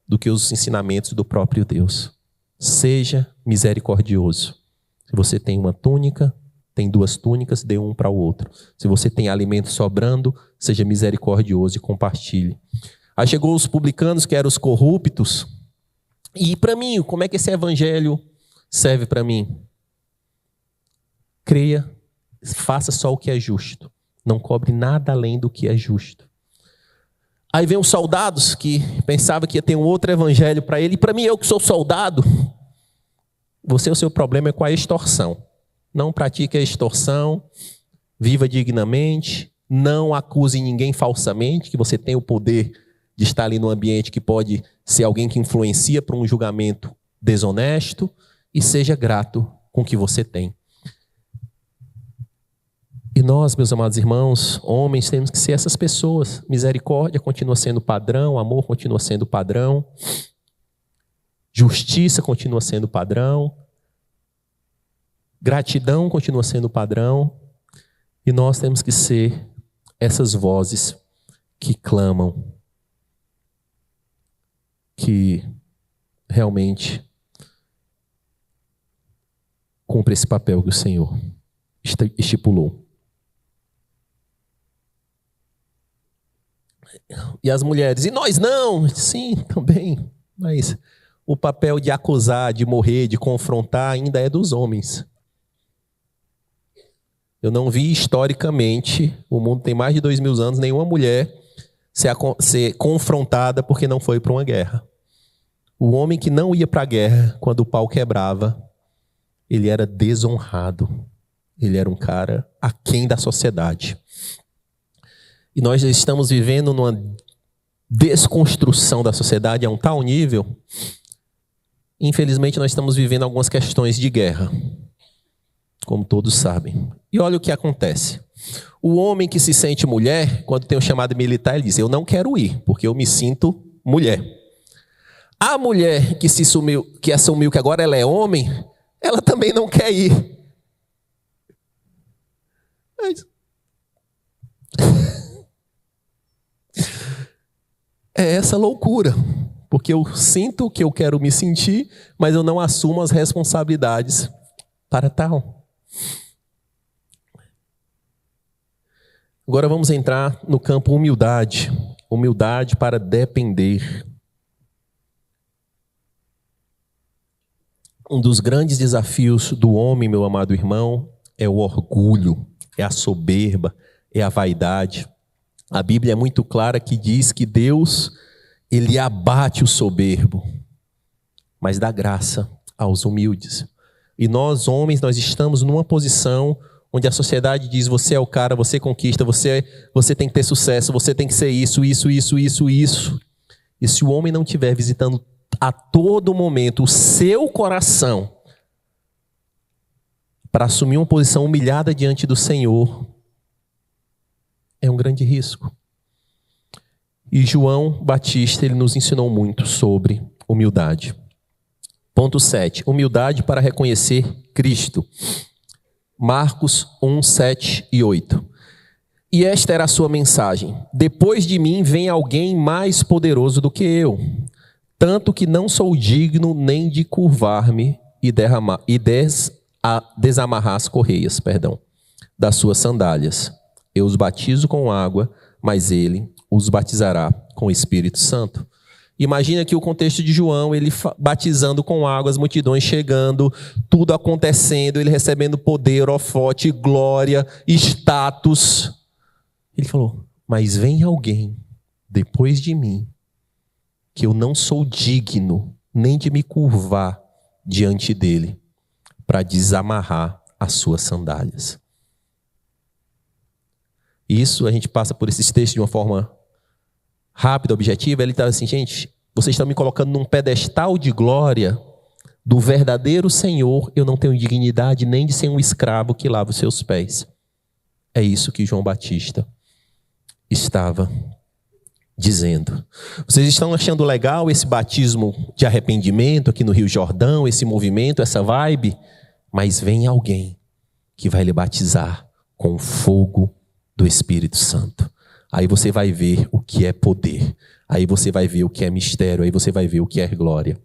do que os ensinamentos do próprio Deus. Seja misericordioso. Se você tem uma túnica, tem 2 túnicas, dê um para o outro. Se você tem alimento sobrando, seja misericordioso e compartilhe. Aí chegou os publicanos, que eram os corruptos. E para mim, como é que esse evangelho serve para mim? Creia, faça só o que é justo. Não cobre nada além do que é justo. Aí vem os soldados que pensavam que ia ter um outro evangelho para ele. E para mim, eu que sou soldado, o seu problema é com a extorsão. Não pratique a extorsão, viva dignamente, não acuse ninguém falsamente, que você tem o poder de estar ali no ambiente que pode ser alguém que influencia para um julgamento desonesto, e seja grato com o que você tem. E nós, meus amados irmãos, homens, temos que ser essas pessoas. Misericórdia continua sendo padrão, amor continua sendo padrão, justiça continua sendo padrão, gratidão continua sendo padrão, e nós temos que ser essas vozes que clamam, que realmente cumpre esse papel que o Senhor estipulou. E as mulheres: e nós não? Sim, também. Mas o papel de acusar, de morrer, de confrontar ainda é dos homens. Eu não vi historicamente, o mundo tem mais de 2000 anos, nenhuma mulher ser confrontada porque não foi para uma guerra. O homem que não ia para a guerra, quando o pau quebrava, ele era desonrado. Ele era um cara aquém da sociedade. E nós estamos vivendo numa desconstrução da sociedade a um tal nível. Infelizmente, nós estamos vivendo algumas questões de guerra, como todos sabem. E olha o que acontece. O homem que se sente mulher, quando tem um chamado militar, ele diz: eu não quero ir, porque eu me sinto mulher. A mulher que assumiu que agora ela é homem, ela também não quer ir. É essa loucura, porque eu sinto que eu quero me sentir, mas eu não assumo as responsabilidades para tal. Agora vamos entrar no campo humildade. Humildade para depender. Um dos grandes desafios do homem, meu amado irmão, é o orgulho, é a soberba, é a vaidade. A Bíblia é muito clara que diz que Deus, ele abate o soberbo, mas dá graça aos humildes. E nós, homens, nós estamos numa posição onde a sociedade diz: você é o cara, você conquista, você tem que ter sucesso, você tem que ser isso. E se o homem não estiver visitando a todo momento o seu coração para assumir uma posição humilhada diante do Senhor, é um grande risco. E João Batista, ele nos ensinou muito sobre humildade. Ponto 7. Humildade para reconhecer Cristo. Marcos 1, 7 e 8. E esta era a sua mensagem: depois de mim vem alguém mais poderoso do que eu, tanto que não sou digno nem de curvar-me e desamarrar as correias, das suas sandálias. Eu os batizo com água, mas ele os batizará com o Espírito Santo. Imagina aqui o contexto de João, ele batizando com água, as multidões chegando, tudo acontecendo, ele recebendo poder, holofote, glória, status. Ele falou: mas vem alguém depois de mim, que eu não sou digno nem de me curvar diante dele, para desamarrar as suas sandálias. Isso, a gente passa por esses textos de uma forma rápida, objetiva. Ele estava assim: gente, vocês estão me colocando num pedestal de glória do verdadeiro Senhor. Eu não tenho dignidade nem de ser um escravo que lava os seus pés. É isso que João Batista estava dizendo. Vocês estão achando legal esse batismo de arrependimento aqui no Rio Jordão, esse movimento, essa vibe? Mas vem alguém que vai lhe batizar com o fogo do Espírito Santo. Aí você vai ver o que é poder. Aí você vai ver o que é mistério. Aí você vai ver o que é glória.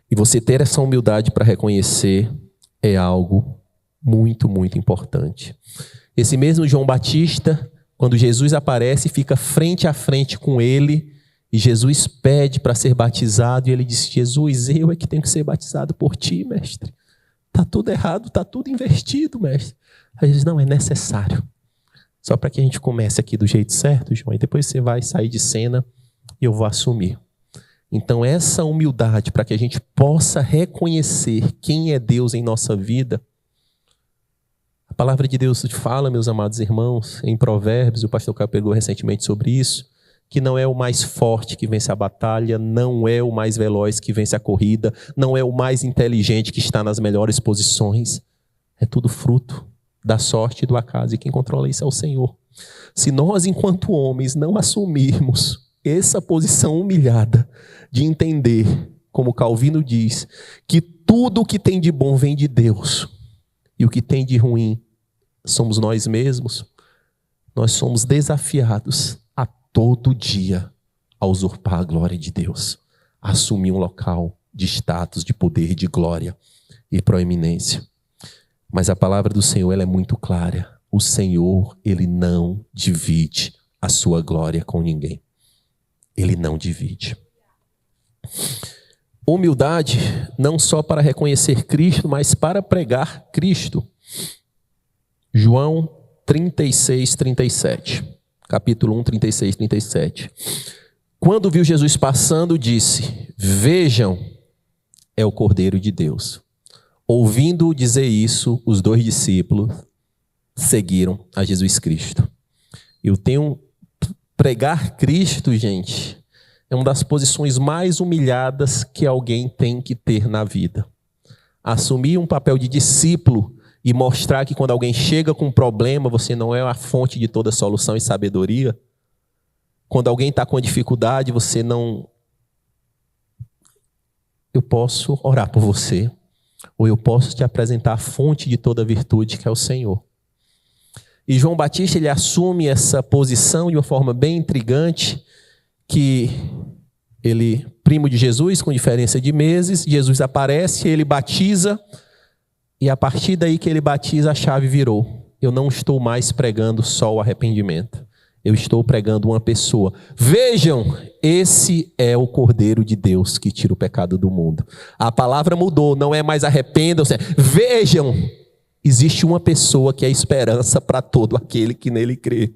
E você ter essa humildade para reconhecer é algo muito, muito importante. Esse mesmo João Batista, quando Jesus aparece, fica frente a frente com ele, e Jesus pede para ser batizado, e ele diz: Jesus, eu é que tenho que ser batizado por ti, mestre. Está tudo errado, está tudo invertido, mestre. Aí Jesus: não, é necessário. Só para que a gente comece aqui do jeito certo, João, e depois você vai sair de cena e eu vou assumir. Então essa humildade para que a gente possa reconhecer quem é Deus em nossa vida. A palavra de Deus fala, meus amados irmãos, em Provérbios, o pastor Caio pregou recentemente sobre isso, que não é o mais forte que vence a batalha, não é o mais veloz que vence a corrida, não é o mais inteligente que está nas melhores posições. É tudo fruto da sorte e do acaso, e quem controla isso é o Senhor. Se nós, enquanto homens, não assumirmos essa posição humilhada de entender, como Calvino diz, que tudo o que tem de bom vem de Deus, e o que tem de ruim somos nós mesmos, nós somos desafiados a todo dia a usurpar a glória de Deus, a assumir um local de status, de poder, de glória e proeminência. Mas a palavra do Senhor, ela é muito clara. O Senhor, ele não divide a sua glória com ninguém. Ele não divide. Humildade não só para reconhecer Cristo, mas para pregar Cristo. João 36, 37. Capítulo 1, 36, 37. Quando viu Jesus passando, disse: vejam, é o Cordeiro de Deus. Ouvindo dizer isso, os 2 discípulos seguiram a Jesus Cristo. Eu tenho pregar Cristo, gente, é uma das posições mais humilhadas que alguém tem que ter na vida. Assumir um papel de discípulo e mostrar que quando alguém chega com um problema, você não é a fonte de toda solução e sabedoria. Quando alguém está com dificuldade, você não... Eu posso orar por você, ou eu posso te apresentar a fonte de toda virtude, que é o Senhor. E João Batista, ele assume essa posição de uma forma bem intrigante, que ele, primo de Jesus, com diferença de meses, Jesus aparece, ele batiza, e a partir daí que ele batiza, a chave virou. Eu não estou mais pregando só o arrependimento. Eu estou pregando uma pessoa. Vejam, esse é o Cordeiro de Deus que tira o pecado do mundo. A palavra mudou, não é mais arrependam-se. Vejam, existe uma pessoa que é esperança para todo aquele que nele crê.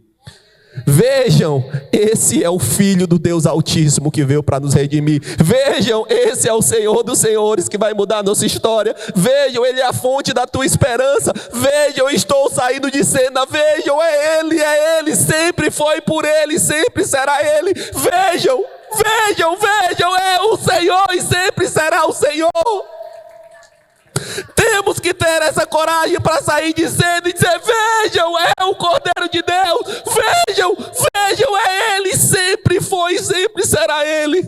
Vejam, esse é o Filho do Deus Altíssimo que veio para nos redimir. Vejam, esse é o Senhor dos Senhores que vai mudar a nossa história. Vejam, Ele é a fonte da tua esperança. Vejam, estou saindo de cena. Vejam, é Ele, sempre foi por Ele, sempre será Ele. Vejam, vejam, vejam, é o Senhor e sempre será o Senhor. Temos que ter essa coragem para sair de cena e dizer: vejam, é o Cordeiro de Deus. Vejam, vejam, é Ele, sempre foi, sempre será Ele.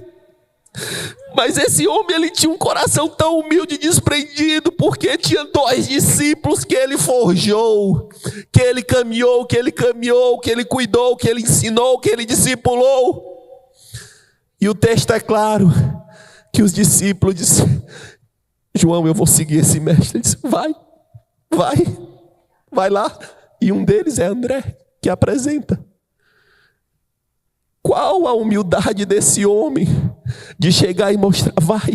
Mas esse homem, ele tinha um coração tão humilde e desprendido, porque tinha 2 discípulos que ele forjou, que ele caminhou, que ele cuidou, que ele ensinou, que ele discipulou. E o texto é claro, que os discípulos disseram: João, eu vou seguir esse mestre. Ele disse: vai lá. E um deles é André, que apresenta. Qual a humildade desse homem de chegar e mostrar: vai.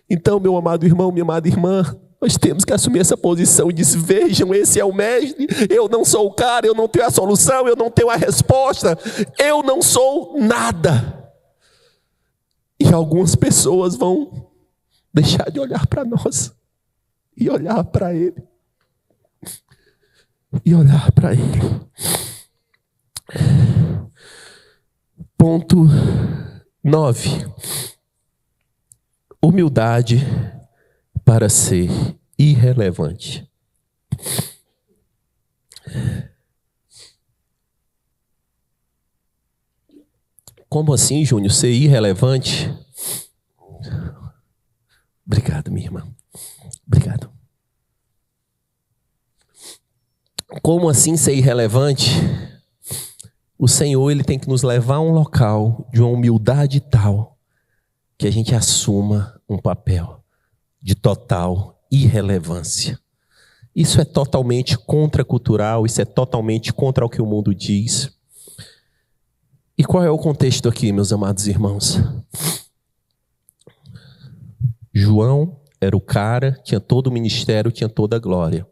Então, meu amado irmão, minha amada irmã, nós temos que assumir essa posição e dizer: vejam, esse é o mestre. Eu não sou o cara, eu não tenho a solução, eu não tenho a resposta, eu não sou nada. E algumas pessoas vão deixar de olhar para nós e olhar para Ele. E olhar para Ele. Ponto 9. Humildade para ser irrelevante. Como assim, Júnior? Ser irrelevante? Obrigado, minha irmã. Obrigado. Como assim ser irrelevante? O Senhor, Ele tem que nos levar a um local de uma humildade tal que a gente assuma um papel de total irrelevância. Isso é totalmente contracultural, isso é totalmente contra o que o mundo diz. E qual é o contexto aqui, meus amados irmãos? João era o cara, tinha todo o ministério, tinha toda a glória.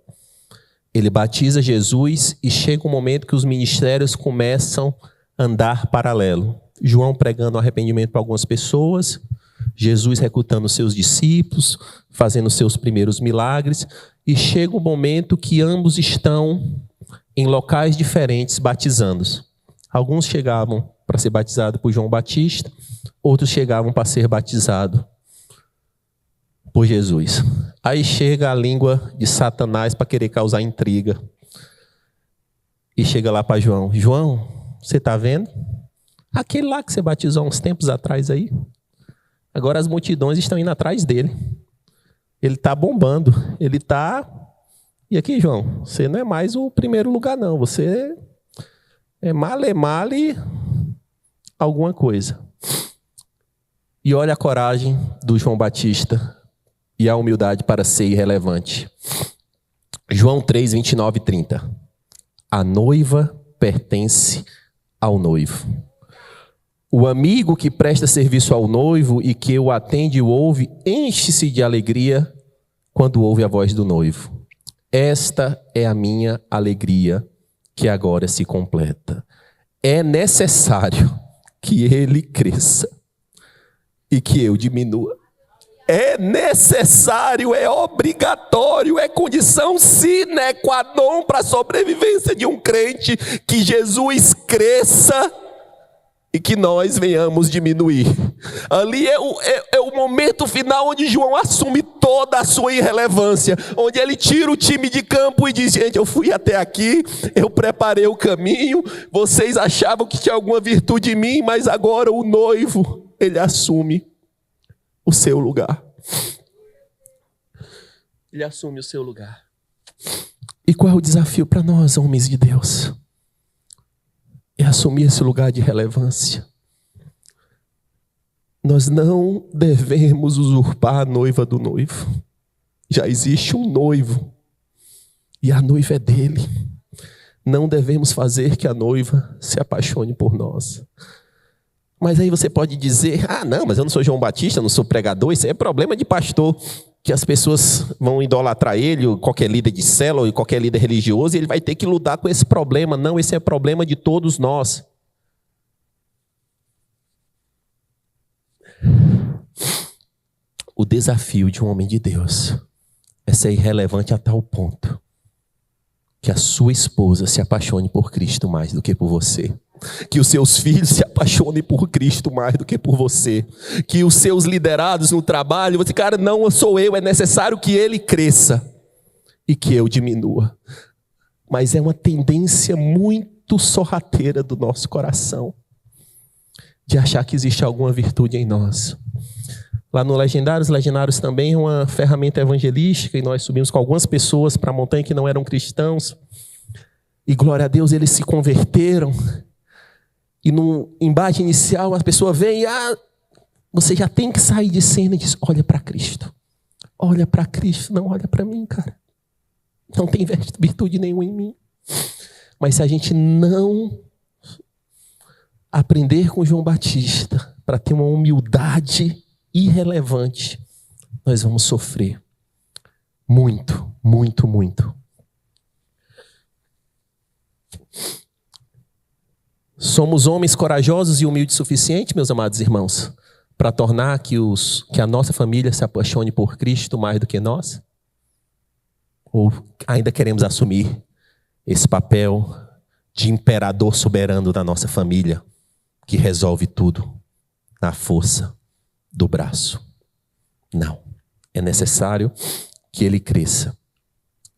Ele batiza Jesus e chega um momento que os ministérios começam a andar paralelo. João pregando arrependimento para algumas pessoas, Jesus recrutando seus discípulos, fazendo seus primeiros milagres, e chega um momento que ambos estão em locais diferentes batizando. Alguns chegavam para ser batizados por João Batista, outros chegavam para ser batizados por Jesus. Aí chega a língua de Satanás para querer causar intriga. E chega lá para João: João, você está vendo? Aquele lá que você batizou há uns tempos atrás aí. Agora as multidões estão indo atrás dele. Ele está bombando. Ele está... E aqui, João, você não é mais o primeiro lugar, não. Você é male alguma coisa. E olha a coragem do João Batista e a humildade para ser irrelevante. João 3, 29 e 30. A noiva pertence ao noivo. O amigo que presta serviço ao noivo e que o atende e o ouve, enche-se de alegria quando ouve a voz do noivo. Esta é a minha alegria que agora se completa. É necessário que ele cresça e que eu diminua. É necessário, é obrigatório, é condição sine qua non para a sobrevivência de um crente que Jesus cresça e que nós venhamos diminuir. Ali é o momento final onde João assume toda a sua irrelevância, onde ele tira o time de campo e diz: gente, eu fui até aqui, eu preparei o caminho, vocês achavam que tinha alguma virtude em mim, mas agora o noivo, ele assume o seu lugar. Ele assume o seu lugar. E qual é o desafio para nós, homens de Deus? É assumir esse lugar de relevância. Nós não devemos usurpar a noiva do noivo. Já existe um noivo e a noiva é dele. Não devemos fazer que a noiva se apaixone por nós. Mas aí você pode dizer: ah, não, mas eu não sou João Batista, não sou pregador, isso aí é problema de pastor, que as pessoas vão idolatrar ele, ou qualquer líder de célula, ou qualquer líder religioso, e ele vai ter que lutar com esse problema. Não, esse é problema de todos nós. O desafio de um homem de Deus é ser irrelevante a tal ponto que a sua esposa se apaixone por Cristo mais do que por você. Que os seus filhos se apaixonem por Cristo mais do que por você. Que os seus liderados no trabalho, você, cara, não sou eu, é necessário que ele cresça e que eu diminua. Mas é uma tendência muito sorrateira do nosso coração de achar que existe alguma virtude em nós. Lá no Legendários, Legendários também é uma ferramenta evangelística, e nós subimos com algumas pessoas para a montanha que não eram cristãos. E glória a Deus, eles se converteram. E no embate inicial, a pessoa vem e você já tem que sair de cena e diz: olha para Cristo. Olha para Cristo, não olha para mim, cara. Não tem virtude nenhuma em mim. Mas se a gente não aprender com João Batista para ter uma humildade irrelevante, nós vamos sofrer muito, muito, muito. Somos homens corajosos e humildes o suficiente, meus amados irmãos, para tornar que a nossa família se apaixone por Cristo mais do que nós? Ou ainda queremos assumir esse papel de imperador soberano da nossa família, que resolve tudo na força do braço? Não. É necessário que ele cresça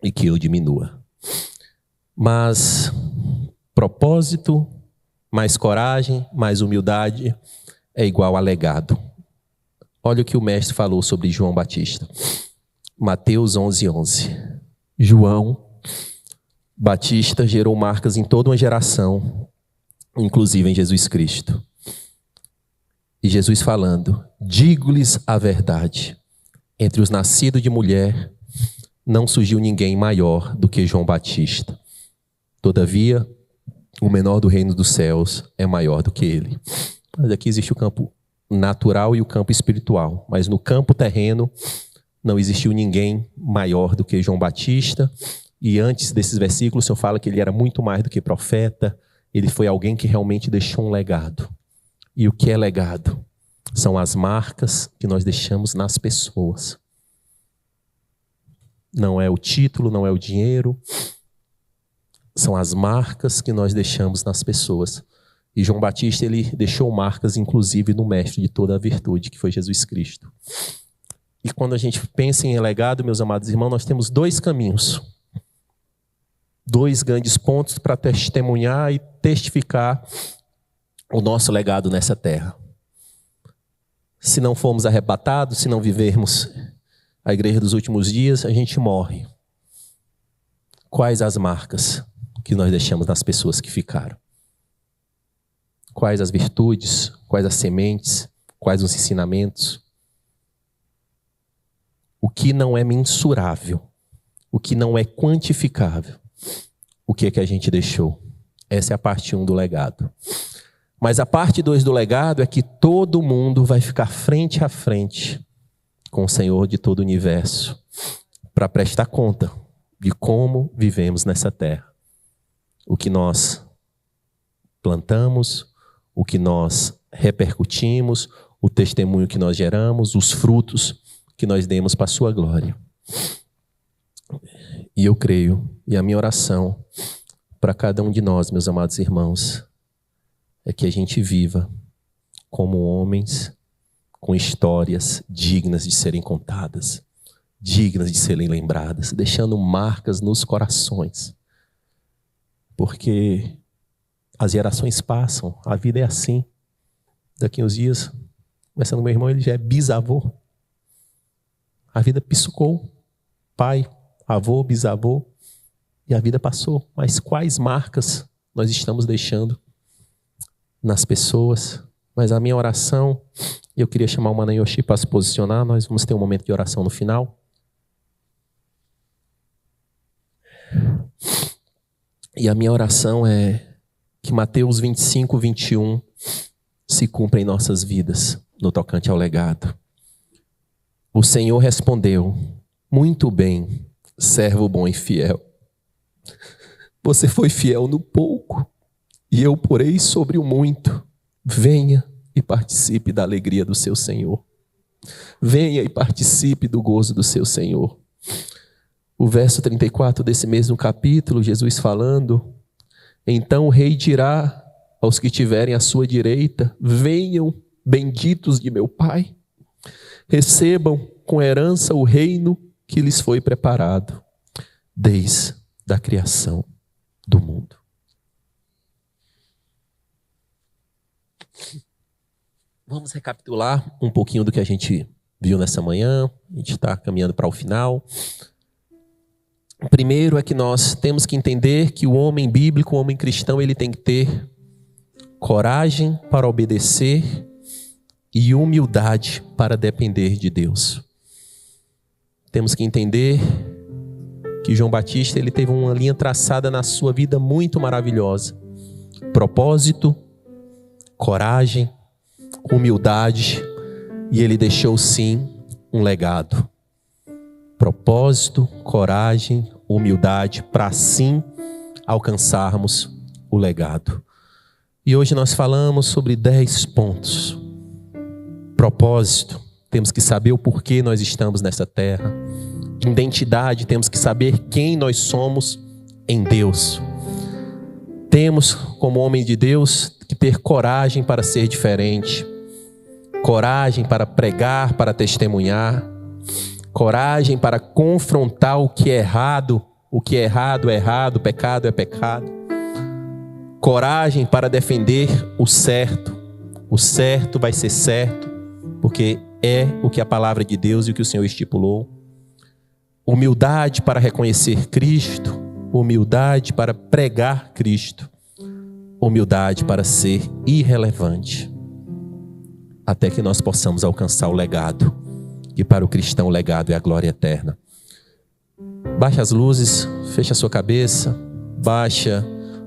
e que eu diminua. Mas propósito, mais coragem, mais humildade é igual a legado. Olha o que o mestre falou sobre João Batista. Mateus 11:11. João Batista gerou marcas em toda uma geração, inclusive em Jesus Cristo. E Jesus falando: digo-lhes a verdade, entre os nascidos de mulher não surgiu ninguém maior do que João Batista. Todavia, o menor do reino dos céus é maior do que ele. Mas aqui existe o campo natural e o campo espiritual. Mas no campo terreno não existiu ninguém maior do que João Batista. E antes desses versículos, o Senhor fala que ele era muito mais do que profeta. Ele foi alguém que realmente deixou um legado. E o que é legado? São as marcas que nós deixamos nas pessoas. Não é o título, não é o dinheiro. São as marcas que nós deixamos nas pessoas. E João Batista, ele deixou marcas, inclusive, no mestre de toda a virtude, que foi Jesus Cristo. E quando a gente pensa em legado, meus amados irmãos, nós temos dois caminhos. Dois grandes pontos para testemunhar e testificar o nosso legado nessa terra. Se não formos arrebatados, se não vivermos a igreja dos últimos dias, a gente morre. Quais as marcas que nós deixamos nas pessoas que ficaram? Quais as virtudes? Quais as sementes? Quais os ensinamentos? O que não é mensurável? O que não é quantificável? O que é que a gente deixou? Essa é a parte 1 do legado. Mas a parte 2 do legado é que todo mundo vai ficar frente a frente com o Senhor de todo o universo para prestar conta de como vivemos nessa terra. O que nós plantamos, o que nós repercutimos, o testemunho que nós geramos, os frutos que nós demos para a sua glória. E eu creio, e a minha oração para cada um de nós, meus amados irmãos, é que a gente viva como homens com histórias dignas de serem contadas, dignas de serem lembradas, deixando marcas nos corações. Porque as gerações passam, a vida é assim. Daqui uns dias, começando com meu irmão, ele já é bisavô. A vida piscou, pai, avô, bisavô, e a vida passou. Mas quais marcas nós estamos deixando nas pessoas? Mas a minha oração, eu queria chamar o Manayoshi para se posicionar, nós vamos ter um momento de oração no final. E a minha oração é que Mateus 25, 21 se cumpra em nossas vidas, no tocante ao legado. O Senhor respondeu: muito bem, servo bom e fiel. Você foi fiel no pouco, e eu porei sobre o muito. Venha e participe da alegria do seu Senhor. Venha e participe do gozo do seu Senhor. O verso 34 desse mesmo capítulo, Jesus falando: então o rei dirá aos que tiverem à sua direita: venham, benditos de meu Pai, recebam com herança o reino que lhes foi preparado desde a criação do mundo. Vamos recapitular um pouquinho do que a gente viu nessa manhã. A gente está caminhando para o final. O primeiro é que nós temos que entender que o homem bíblico, o homem cristão, ele tem que ter coragem para obedecer e humildade para depender de Deus. Temos que entender que João Batista, ele teve uma linha traçada na sua vida muito maravilhosa. Propósito, coragem, humildade, e ele deixou sim um legado. Propósito, coragem, humildade, para assim alcançarmos o legado. E hoje nós falamos sobre 10 pontos. Propósito, temos que saber o porquê nós estamos nessa terra. Identidade, temos que saber quem nós somos em Deus. Temos, como homem de Deus, que ter coragem para ser diferente. Coragem para pregar, para testemunhar. Coragem para confrontar o que é errado. O que é errado é errado, pecado é pecado. Coragem para defender o certo. O certo vai ser certo, porque é o que a palavra de Deus e o que o Senhor estipulou. Humildade para reconhecer Cristo. Humildade para pregar Cristo. Humildade para ser irrelevante. Até que nós possamos alcançar o legado. E para o cristão o legado é a glória eterna. Baixe as luzes, feche a sua cabeça.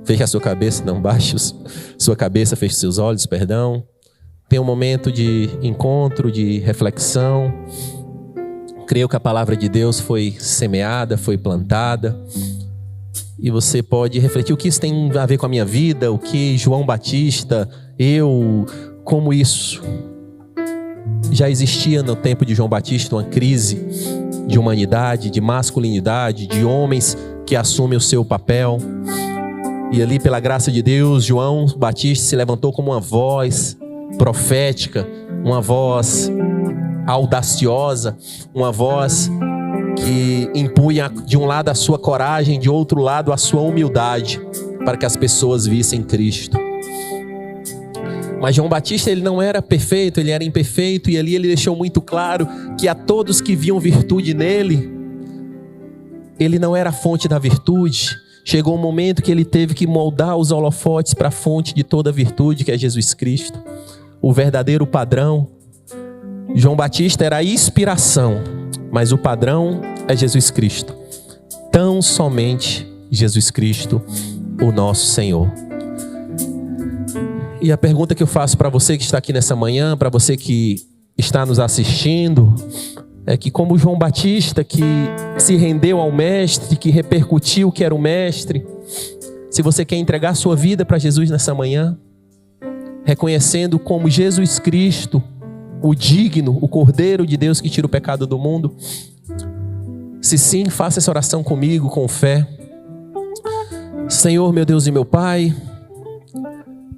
Feche a sua cabeça, não, baixe sua cabeça, feche seus olhos, perdão. Tem um momento de encontro, de reflexão. Creio que a palavra de Deus foi semeada, foi plantada. E você pode refletir o que isso tem a ver com a minha vida, o que João Batista, como isso já existia no tempo de João Batista, uma crise de humanidade, de masculinidade, de homens que assumem o seu papel. E ali, pela graça de Deus, João Batista se levantou como uma voz profética, uma voz audaciosa, uma voz que impunha de um lado a sua coragem, de outro lado a sua humildade, para que as pessoas vissem Cristo. Mas João Batista, ele não era perfeito, ele era imperfeito, e ali ele deixou muito claro que a todos que viam virtude nele, ele não era a fonte da virtude. Chegou um momento que ele teve que moldar os holofotes para a fonte de toda virtude, que é Jesus Cristo, o verdadeiro padrão. João Batista era a inspiração, mas o padrão é Jesus Cristo. Tão somente Jesus Cristo, o nosso Senhor. E a pergunta que eu faço para você que está aqui nessa manhã, para você que está nos assistindo, é que como João Batista, que se rendeu ao Mestre, que repercutiu que era o Mestre, se você quer entregar sua vida para Jesus nessa manhã, reconhecendo como Jesus Cristo, o digno, o Cordeiro de Deus que tira o pecado do mundo, se sim, faça essa oração comigo, com fé. Senhor, meu Deus e meu Pai,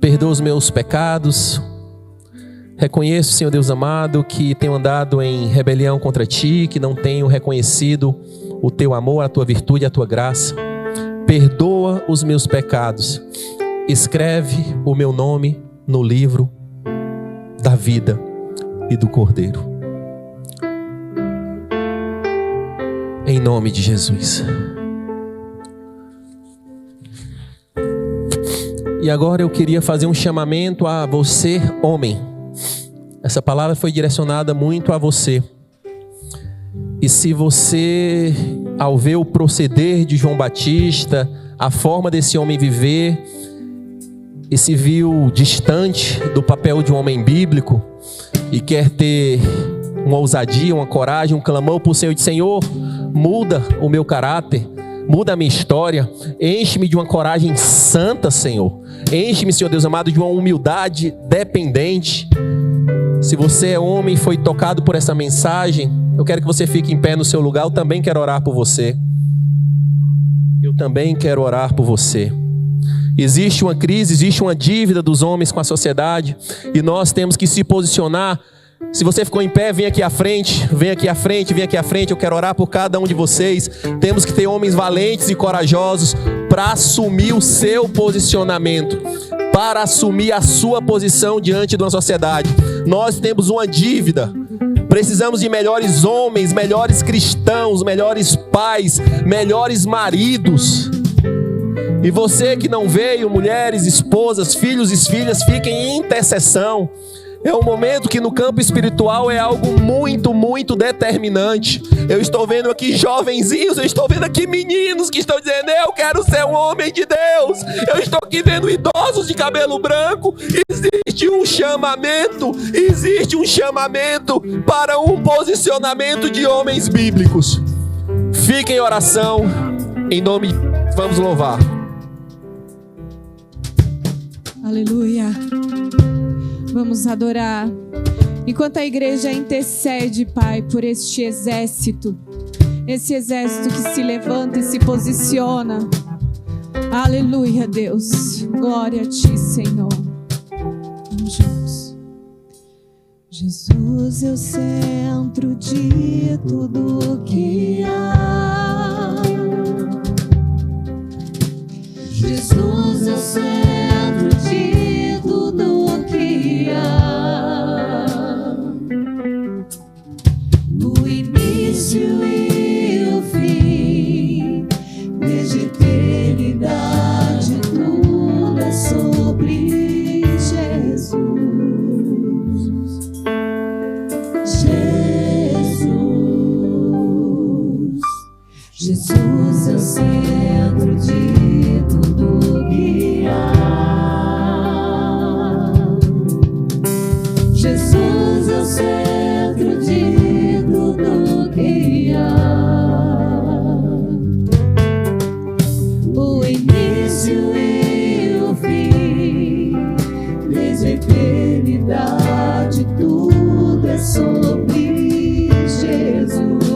perdoa os meus pecados. Reconheço, Senhor Deus amado, que tenho andado em rebelião contra Ti, que não tenho reconhecido o Teu amor, a Tua virtude, a Tua graça. Perdoa os meus pecados. Escreve o meu nome no livro da vida e do Cordeiro. Em nome de Jesus. E agora eu queria fazer um chamamento a você, homem. Essa palavra foi direcionada muito a você. E se você, ao ver o proceder de João Batista, a forma desse homem viver, e se viu distante do papel de um homem bíblico, e quer ter uma ousadia, uma coragem, um clamor para o Senhor, de Senhor, muda o meu caráter, muda a minha história, enche-me de uma coragem santa, Senhor. Enche-me, Senhor Deus amado, de uma humildade dependente. Se você é homem e foi tocado por essa mensagem, eu quero que você fique em pé no seu lugar. Eu também quero orar por você. Eu também quero orar por você. Existe uma crise, existe uma dívida dos homens com a sociedade, e nós temos que se posicionar. Se você ficou em pé, vem aqui à frente, vem aqui à frente, vem aqui à frente. Eu quero orar por cada um de vocês. Temos que ter homens valentes e corajosos para assumir o seu posicionamento, para assumir a sua posição diante de uma sociedade. Nós temos uma dívida. Precisamos de melhores homens, melhores cristãos, melhores pais, melhores maridos. E você que não veio, mulheres, esposas, filhos e filhas, fiquem em intercessão. É um momento que no campo espiritual é algo muito, muito determinante. Eu estou vendo aqui jovenzinhos, eu estou vendo aqui meninos que estão dizendo: eu quero ser um homem de Deus. Eu estou aqui vendo idosos de cabelo branco. Existe um chamamento para um posicionamento de homens bíblicos. Fiquem em oração, em nome de Deus, vamos louvar.
Aleluia. Vamos adorar. Enquanto a igreja intercede, Pai, por este exército, esse exército que se levanta e se posiciona. Aleluia, Deus. Glória a Ti, Senhor. Vamos juntos. Jesus é o centro de tudo que há. Jesus é o centro de tudo que há. O início e o fim, desde eternidade, tudo é sobre Jesus. Jesus é o centro de tudo que há. Jesus é o centro de tudo que há. O início e o fim, desde a eternidade, tudo é sobre Jesus.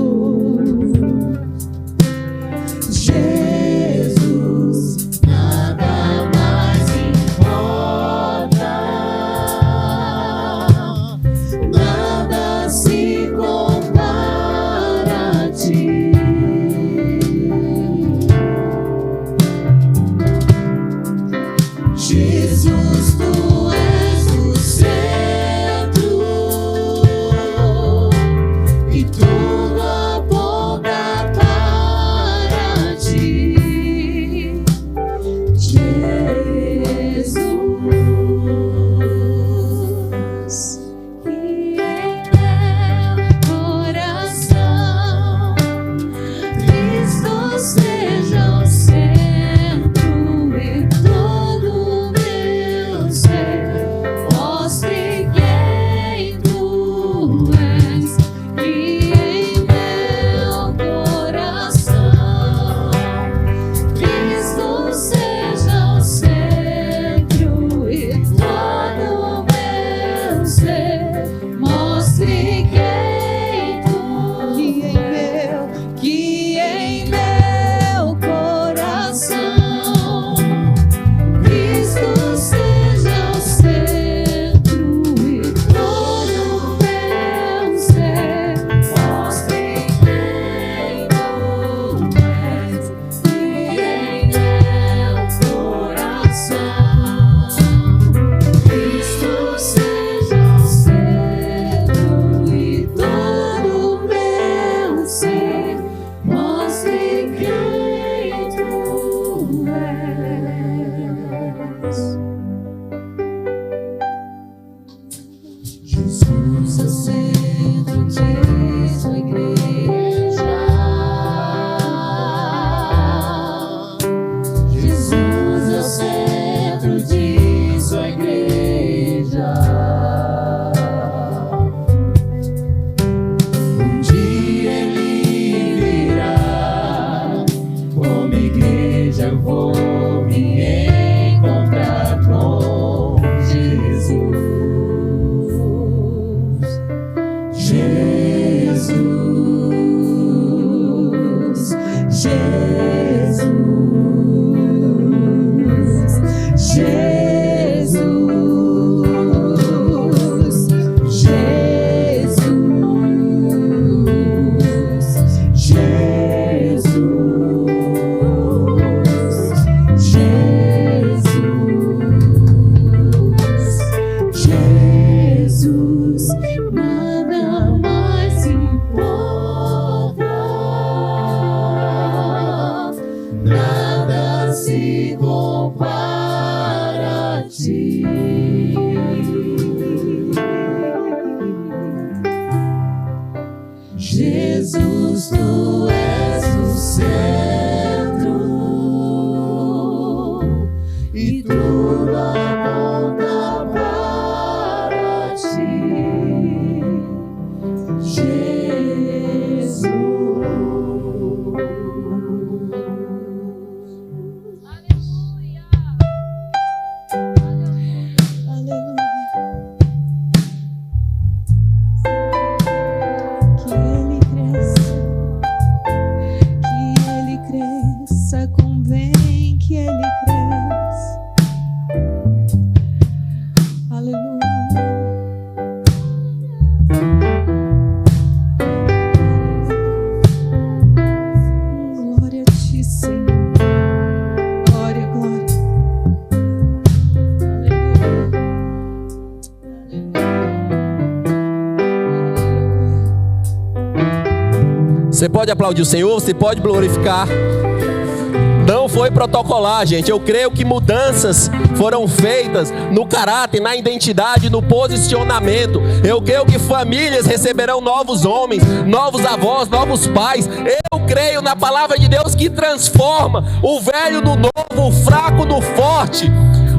Jesus é o centro de sua igreja. Jesus é o centro de sua igreja. Um dia ele virá, como igreja eu vou me encontrar com Jesus. Nada mais importa, nada se compara a ti. Jesus, tu és o centro e tudo aponta para ti. Jesus. Aleluia. Aleluia. Que ele cresça, convém que ele cresça. Aleluia. Glória a ti, Senhor. Glória, glória.
Você pode aplaudir o Senhor, você pode glorificar. Não foi protocolar, gente. Eu creio que mudanças foram feitas no caráter, na identidade, no posicionamento. Eu creio que famílias receberão novos homens, novos avós, novos pais. Eu creio na palavra de Deus que transforma o velho no novo, o fraco no forte,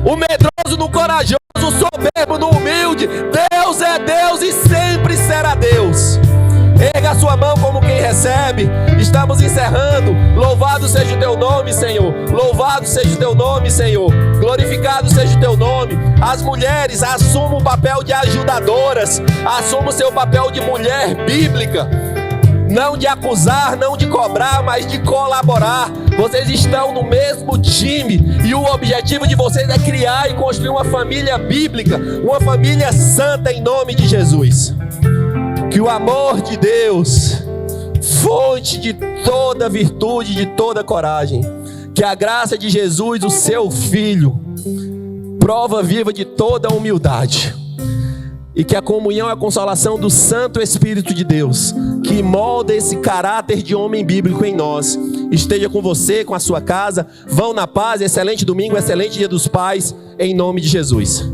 o medroso no corajoso, o soberbo no humilde. Deus é Deus e sempre será Deus. Erga a sua mão como quem recebe. Estamos encerrando. Louvado seja o teu nome, Senhor. Louvado seja o teu nome, Senhor. Glorificado seja o teu nome. As mulheres assumam o papel de ajudadoras. Assumam o seu papel de mulher bíblica. Não de acusar, não de cobrar, mas de colaborar. Vocês estão no mesmo time e o objetivo de vocês é criar e construir uma família bíblica, uma família santa em nome de Jesus. Que o amor de Deus, fonte de toda virtude, de toda coragem, que a graça de Jesus, o seu Filho, prova viva de toda humildade, e que a comunhão e a consolação do Santo Espírito de Deus, que molda esse caráter de homem bíblico em nós, esteja com você, com a sua casa. Vão na paz, excelente domingo, excelente dia dos pais, em nome de Jesus.